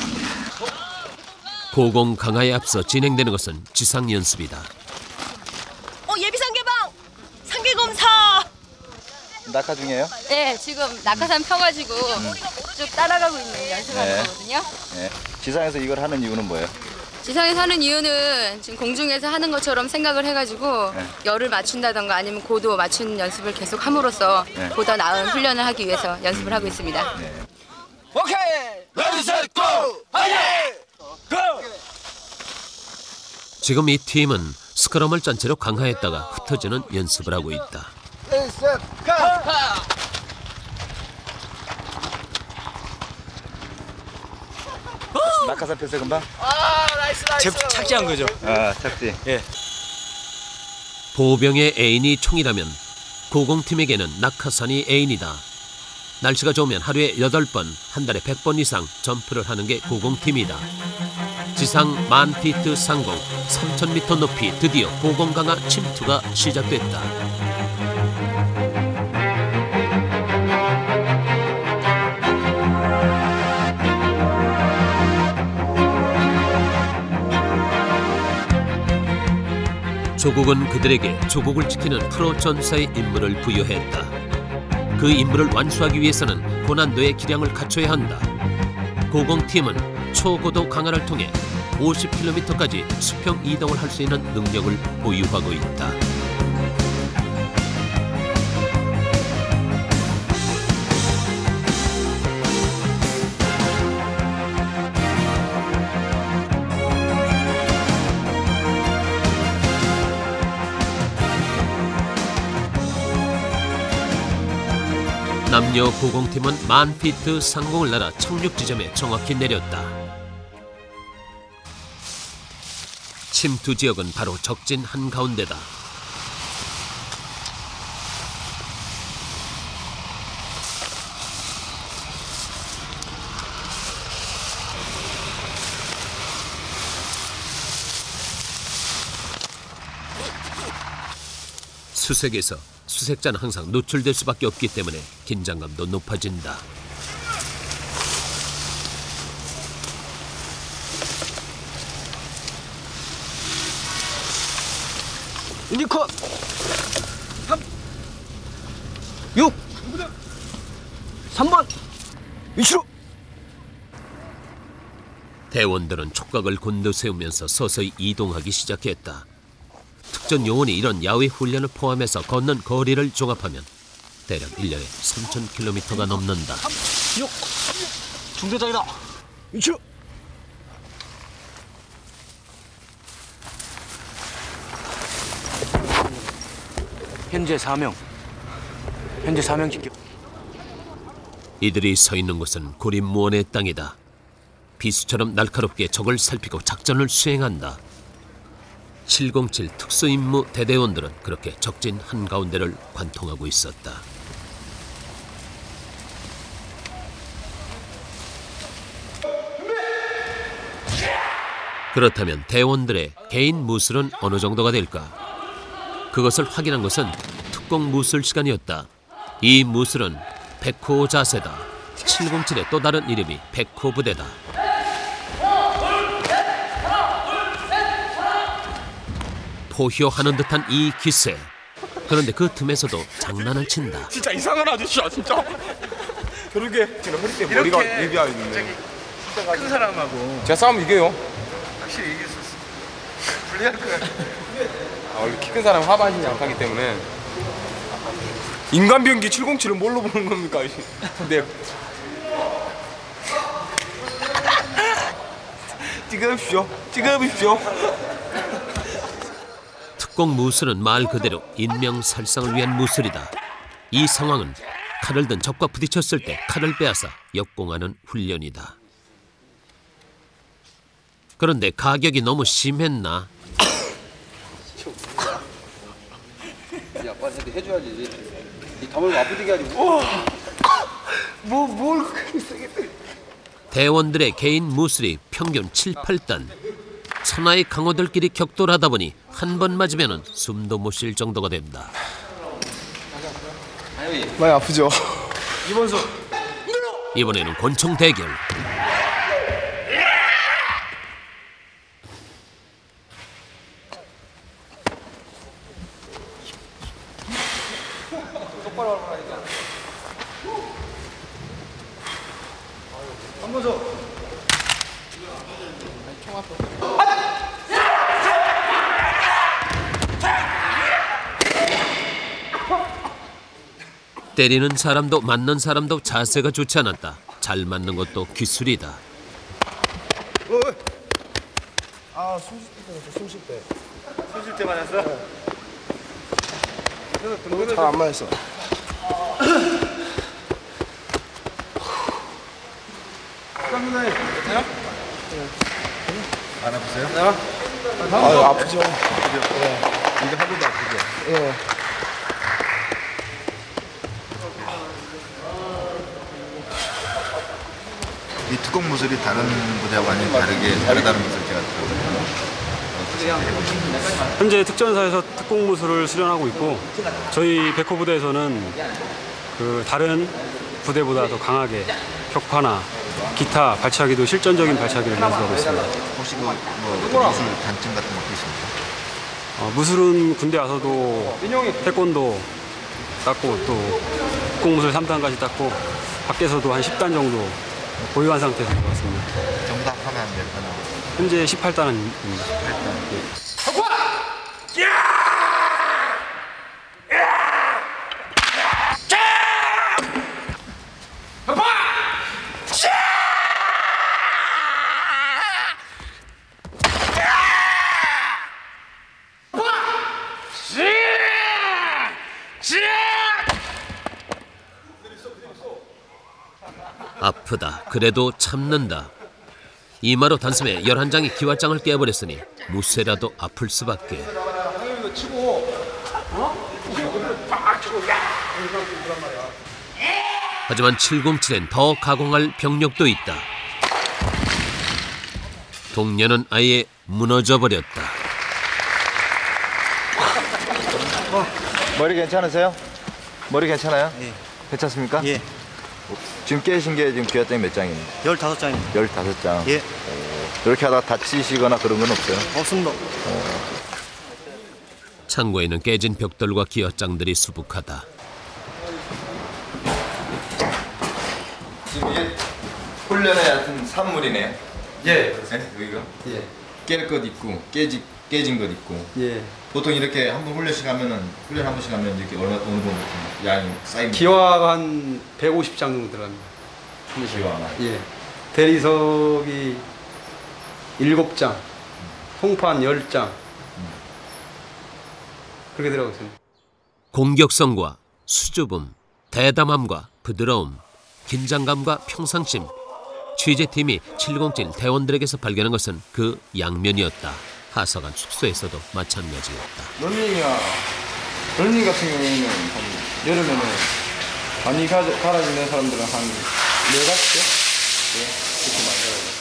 고공 강화에 앞서 진행되는 것은 지상 연습이다. 예비상 개방! 상계 검사! 낙하 중이에요? 네, 지금 낙하산 펴가지고 쭉 따라가고 있는 연습하는 거거든요. 네. 지상에서 이걸 하는 이유는 뭐예요? 지상에서 하는 이유는 지금 공중에서 하는 것처럼 생각을 해가지고 열을 맞춘다던가 아니면 고도 맞춘 연습을 계속 함으로써 보다 나은 훈련을 하기 위해서 연습을 하고 있습니다. 오케이! 레디 셋 고! 하이! 고! 지금 이 팀은 스크럼을 짠 채로 강화했다가 흩어지는 연습을 하고 있다. 낙하산 폈어요 금방? 나이스. 착지한 거죠? 착지. 예. 보병의 애인이 총이라면 고공팀에게는 낙하산이 애인이다. 날씨가 좋으면 하루에 8번, 한 달에 100번 이상 점프를 하는 게 고공팀이다. 지상 10,000피트 상공, 3,000m 높이 드디어 고공 강화 침투가 시작됐다. 조국은 그들에게 조국을 지키는 프로 전사의 임무를 부여했다. 그 임무를 완수하기 위해서는 고난도의 기량을 갖춰야 한다. 고공팀은 초고도 강화를 통해 50km까지 수평 이동을 할 수 있는 능력을 보유하고 있다. 남녀 고공팀은 10,000피트 상공을 날아 착륙 지점에 정확히 내렸다. 침투 지역은 바로 적진 한가운데다. 수색에서 수색자는 항상 노출될 수밖에 없기 때문에 긴장감도 높아진다. 유니콘 3 6 3번 위치로. 대원들은 촉각을 곤두세우면서 서서히 이동하기 시작했다. 특전 요원이 이런 야외 훈련을 포함해서 걷는 거리를 종합하면 대략 1년에 3,000km가 넘는다. 6 중대장이다. 위치로. 현재 4명 지켜. 이들이 서 있는 곳은 고립무원의 땅이다. 비수처럼 날카롭게 적을 살피고 작전을 수행한다. 707 특수임무 대대원들은 그렇게 적진 한가운데를 관통하고 있었다. 그렇다면 대원들의 개인 무술은 어느 정도가 될까? 그것을 확인한 것은 특공 무술 시간이었다. 이 무술은 백호 자세다. 707의 또 다른 이름이 백호 부대다. 포효하는 듯한 이 기세. 그런데 그 틈에서도 장난을 친다. 진짜 이상한 아저씨야 진짜. 그러게 지금 허리 때 머리가 예비하 있는데. 큰 사람하고 제가 싸우면 이겨요. 확실히 이길 수 있어. 불리할 거야. 원래 키 큰 사람 하반신이 약하기 때문에. 인간 비행기 707은 뭘로 보는 겁니까? 근데 찍어보십시오. 특공 무술은 말 그대로 인명살상을 위한 무술이다. 이 상황은 칼을 든 적과 부딪혔을 때 칼을 빼앗아 역공하는 훈련이다. 그런데 가격이 너무 심했나? 아빠한테 해줘야지. 이 담을 아프게 하지. 뭘 그렇게 쓰겠대. 대원들의 개인 무술이 평균 7, 8단. 천하의 강호들끼리 격돌하다 보니 한 번 맞으면 숨도 못 쉴 정도가 된다. 많이 아프죠? 이번에는 권총 대결. 때리는 사람도 맞는 사람도 자세가 좋지 않았다. 잘 맞는 것도 기술이다. 숨 쉴 때 맞았어? 잘 안 맞았어. 안 아프세요? 아유 아프죠. 이거 하고도 아프죠? 예. 이 특공 무술이 다른 부대하고 완전히 다르다는 것을 제가 들었거든요. 현재 특전사에서 특공 무술을 수련하고 있고 저희 백호 부대에서는 그 다른 부대보다 더 강하게 격파나 기타 발차기도 실전적인 발차기를 연습하고 있습니다. 혹시 뭐 무술 단점 같은 것도 있습니까? 무술은 군대 와서도 태권도 땄고 또 특공 무술 3단까지 땄고 밖에서도 한 10단 정도 보유한 상태에서 들어왔습니다. 정답하면 안 될까나? 현재 18단입니다. 18단. 아프다. 그래도 참는다. 이마로 단숨에 11장의 기와장을 깨버렸으니 무쇠라도 아플 수밖에. 하지만 707엔 더 가공할 병력도 있다. 동료는 아예 무너져버렸다. 머리 괜찮으세요? 머리 괜찮아요? 예. 괜찮습니까? 예. 지금 깨신 게 지금 기와장이 몇 장입니까? 15장입니다. 15장. 예. 그렇게 하다가 다치시거나 그런 건 없어요? 없습니다. 창고에는 깨진 벽돌과 기와장들이 수북하다. 지금 이게 훈련에 얕은 산물이네요? 예. 네? 여기가? 예. 깰 것 있고 깨진 것 있고. 예. 보통 이렇게 한 번 훈련 한 번씩 하면 이렇게 어느 정도 양이 쌓입니다. 기와가 한 150장 정도 들어갑니다. 기와가? 예. 대리석이 7장, 송판 10장. 그렇게 들어가고 있습니다. 공격성과 수줍음, 대담함과 부드러움, 긴장감과 평상심. 취재팀이 707 대원들에게서 발견한 것은 그 양면이었다. 하사관 숙소에서도 마찬가지였다. 런닝 같은 경우에는 여름에는 많이 갈아지는 사람들은 한 4-5개? 네, 그렇게 많이 갈아요.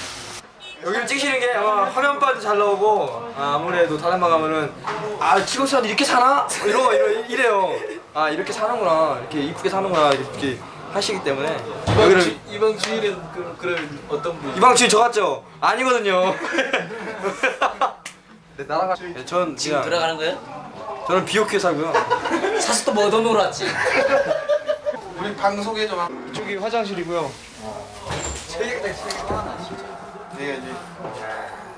여기를 찍으시는 게 아마 화면빨도 잘 나오고 아무래도 다른 방 가면은 직업 사람들이 이렇게 사나? 이래요. 이렇게 사는구나, 이렇게 이쁘게 사는구나 이렇게 하시기 때문에 이방 주인은 그럼 어떤 분? 이방 주인 저 같죠? 아니거든요. 네, 나라가 전 지금 들어가는 거예요? 저는 비옥회 살고요. 사서 또 뭐 더 놀았지? 우리 방 소개 좀 하고. 이쪽이 화장실이고요.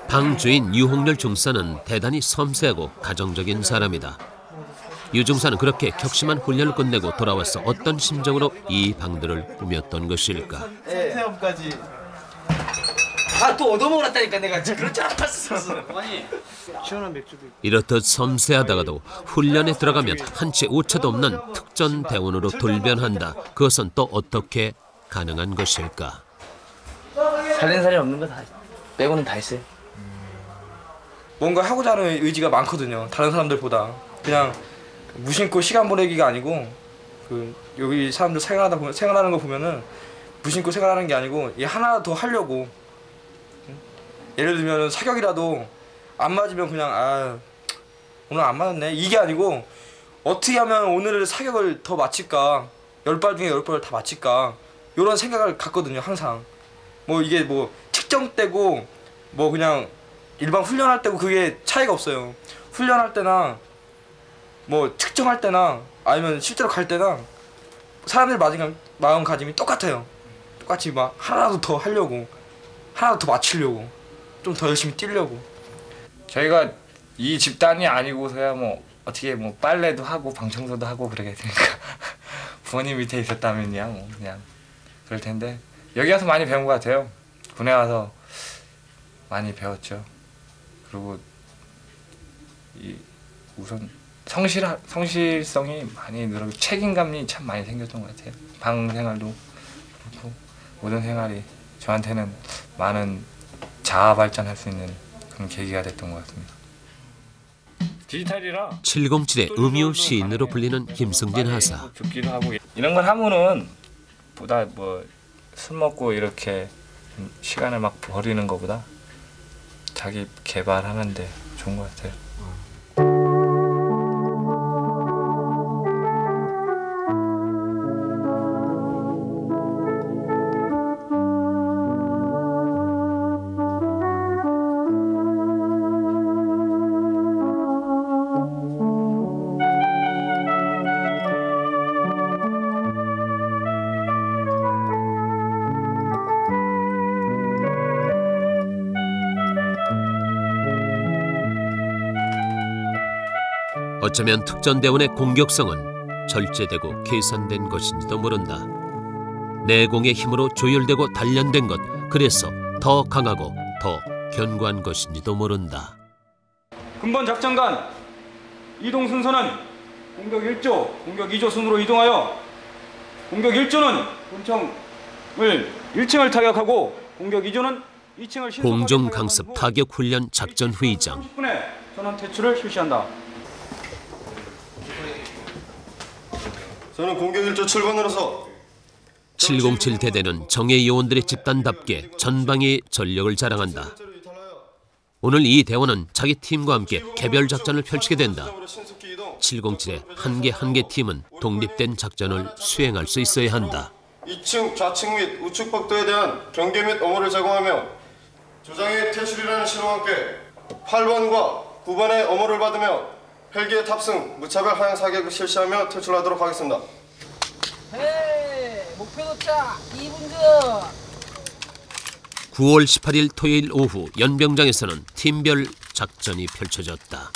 방 주인 유홍렬 중사는 대단히 섬세하고 가정적인 사람이다. 유 중사는 그렇게 격심한 훈련을 끝내고 돌아와서 어떤 심정으로 이 방들을 꾸몄던 것일까? 세엄까지. 또 얻어먹었다니까 내가 그럴 줄 알았어. 아니 시원한 맥주도. 이렇듯 섬세하다가도 훈련에 들어가면 한치 오차도 없는 특전 대원으로 돌변한다. 그것은 또 어떻게 가능한 것일까? 살림살이 없는 거 다 빼고는 다 했어요. 뭔가 하고자 하는 의지가 많거든요. 다른 사람들보다. 그냥 무심코 시간 보내기가 아니고 여기 사람들 생활하는 거 보면은 무심코 생활하는 게 아니고 얘 하나 더 하려고. 예를 들면 사격이라도 안 맞으면 그냥 오늘 안 맞았네 이게 아니고 어떻게 하면 오늘 사격을 더 마칠까, 10발 중에 10발을 다 마칠까, 이런 생각을 갖거든요. 항상 뭐 이게 뭐 측정되고 뭐 그냥 일반 훈련할 때고 그게 차이가 없어요. 훈련할 때나 뭐 측정할 때나 아니면 실제로 갈 때나 사람들 마음가짐이 똑같아요. 똑같이 막 하나라도 더 하려고, 하나라도 더 맞추려고, 좀 더 열심히 뛰려고. 저희가 이 집단이 아니고서야 뭐 어떻게 뭐 빨래도 하고 방 청소도 하고 그러겠습니까? 부모님 밑에 있었다면야 뭐 그냥 그럴 텐데 여기 와서 많이 배운 것 같아요. 군에 와서 많이 배웠죠. 그리고 우선 성실성이 많이 늘고 책임감이 참 많이 생겼던 것 같아요. 방 생활도 그렇고 모든 생활이 저한테는 많은 자아 발전할 수 있는 그런 계기가 됐던 것 같습니다. 디지털이라 707의 음유 시인으로 불리는 김승진 하사. 좋기도 하고 이런 걸 하면은 보다 뭐 술 먹고 이렇게 시간을 막 버리는 것보다 자기 개발하는데 좋은 것 같아요. 어쩌면 특전대원의 공격성은 절제되고 계산된 것인지도 모른다. 내공의 힘으로 조율되고 단련된 것, 그래서 더 강하고 더 견고한 것인지도 모른다. 근본 작전관 이동 순서는 공격 1조, 공격 2조 순으로 이동하여 공격 1조는 본청을 1층을 타격하고 공격 2조는 2층을 공중 강습 타격 훈련 작전 회의장. 10분에 전원 퇴출을 실시한다. 저는 공격 1조 7번으로서 707 대대는 정예 요원들의 집단답게 전방위 전력을 자랑한다. 오늘 이 대원은 자기 팀과 함께 개별 작전을 펼치게 된다. 707의 한 개 팀은 독립된 작전을 수행할 수 있어야 한다. 2층 좌측 및 우측 복도에 대한 경계 및 어모를 제공하며 조장의 퇴출이라는 신호와 함께 8번과 9번의 어모를 받으며 헬기의 탑승, 무차별 하향 사격을 실시하며 퇴출하도록 하겠습니다. 헤이, 목표 도착 2분 전. 9월 18일 토요일 오후 연병장에서는 팀별 작전이 펼쳐졌다.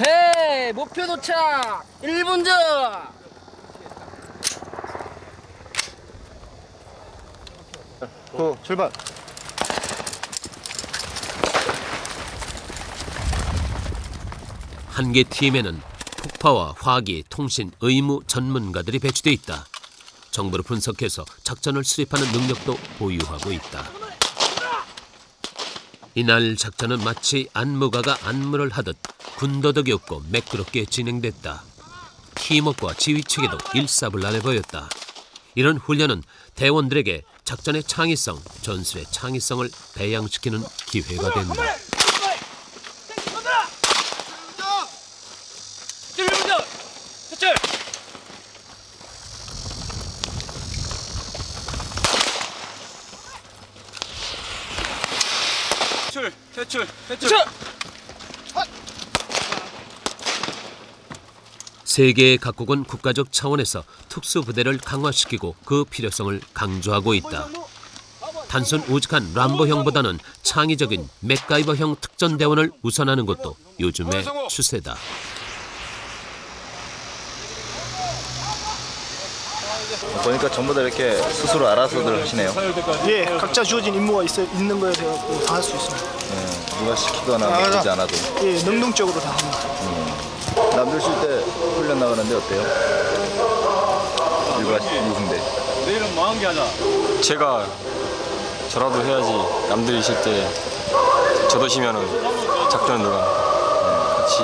헤이, 목표 도착 1분 전. 출발. 한 개 팀에는 특파와 화기, 통신, 의무 전문가들이 배치돼 있다. 정보를 분석해서 작전을 수립하는 능력도 보유하고 있다. 이날 작전은 마치 안무가가 안무를 하듯 군더더기 없고 매끄럽게 진행됐다. 팀워크와 지휘체계도 일사불란해 보였다. 이런 훈련은 대원들에게 작전의 창의성, 전술의 창의성을 배양시키는 기회가 된다. 퇴출. 세계 각국은 국가적 차원에서 특수부대를 강화시키고 그 필요성을 강조하고 있다. 단순 우직한 람보형보다는 창의적인 맥가이버형 특전대원을 우선하는 것도 요즘의 추세다. 보니까 전부 다 이렇게 스스로 알아서들 하시네요. 예, 각자 주어진 임무가 있는 거에 대해 다 할 수 있습니다. 누가 시키거나 그러지 않아도. 예, 능동적으로 다 합니다. 남들 쉴 때 훈련 나가는데 어때요? 일부대. 내일은 뭐 한 개 하자. 제가 저라도 해야지. 남들이 쉴 때 저도 쉬면은 작전은 누가 같이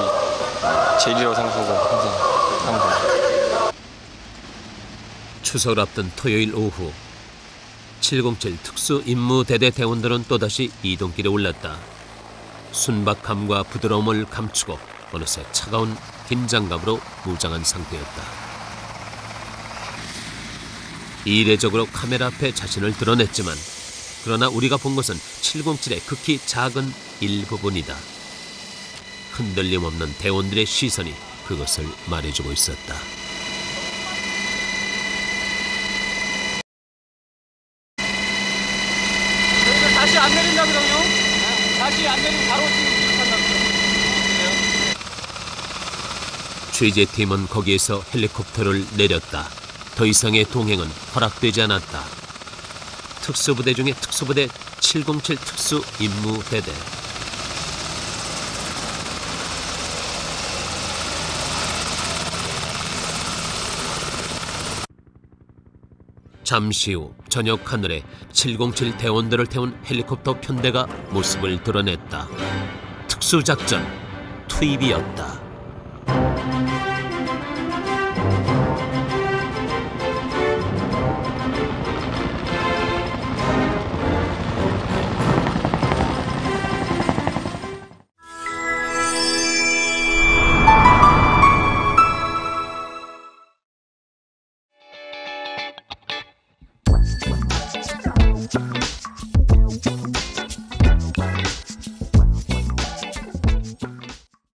제일이라고 생각하고 항상 하는 거예요. 추석을 앞둔 토요일 오후 707 특수임무대대 대원들은 또다시 이동길에 올랐다. 순박함과 부드러움을 감추고 어느새 차가운 긴장감으로 무장한 상태였다. 이례적으로 카메라 앞에 자신을 드러냈지만 그러나 우리가 본 것은 707의 극히 작은 일부분이다. 흔들림 없는 대원들의 시선이 그것을 말해주고 있었다. 다시 안 내린다거든요. 다시 안 내리면 바로 지금 취재팀은 거기에서 헬리콥터를 내렸다. 더 이상의 동행은 허락되지 않았다. 특수부대 중에 특수부대 707 특수임무대대. 잠시 후 저녁 하늘에 707 대원들을 태운 헬리콥터 편대가 모습을 드러냈다. 특수작전 투입이었다.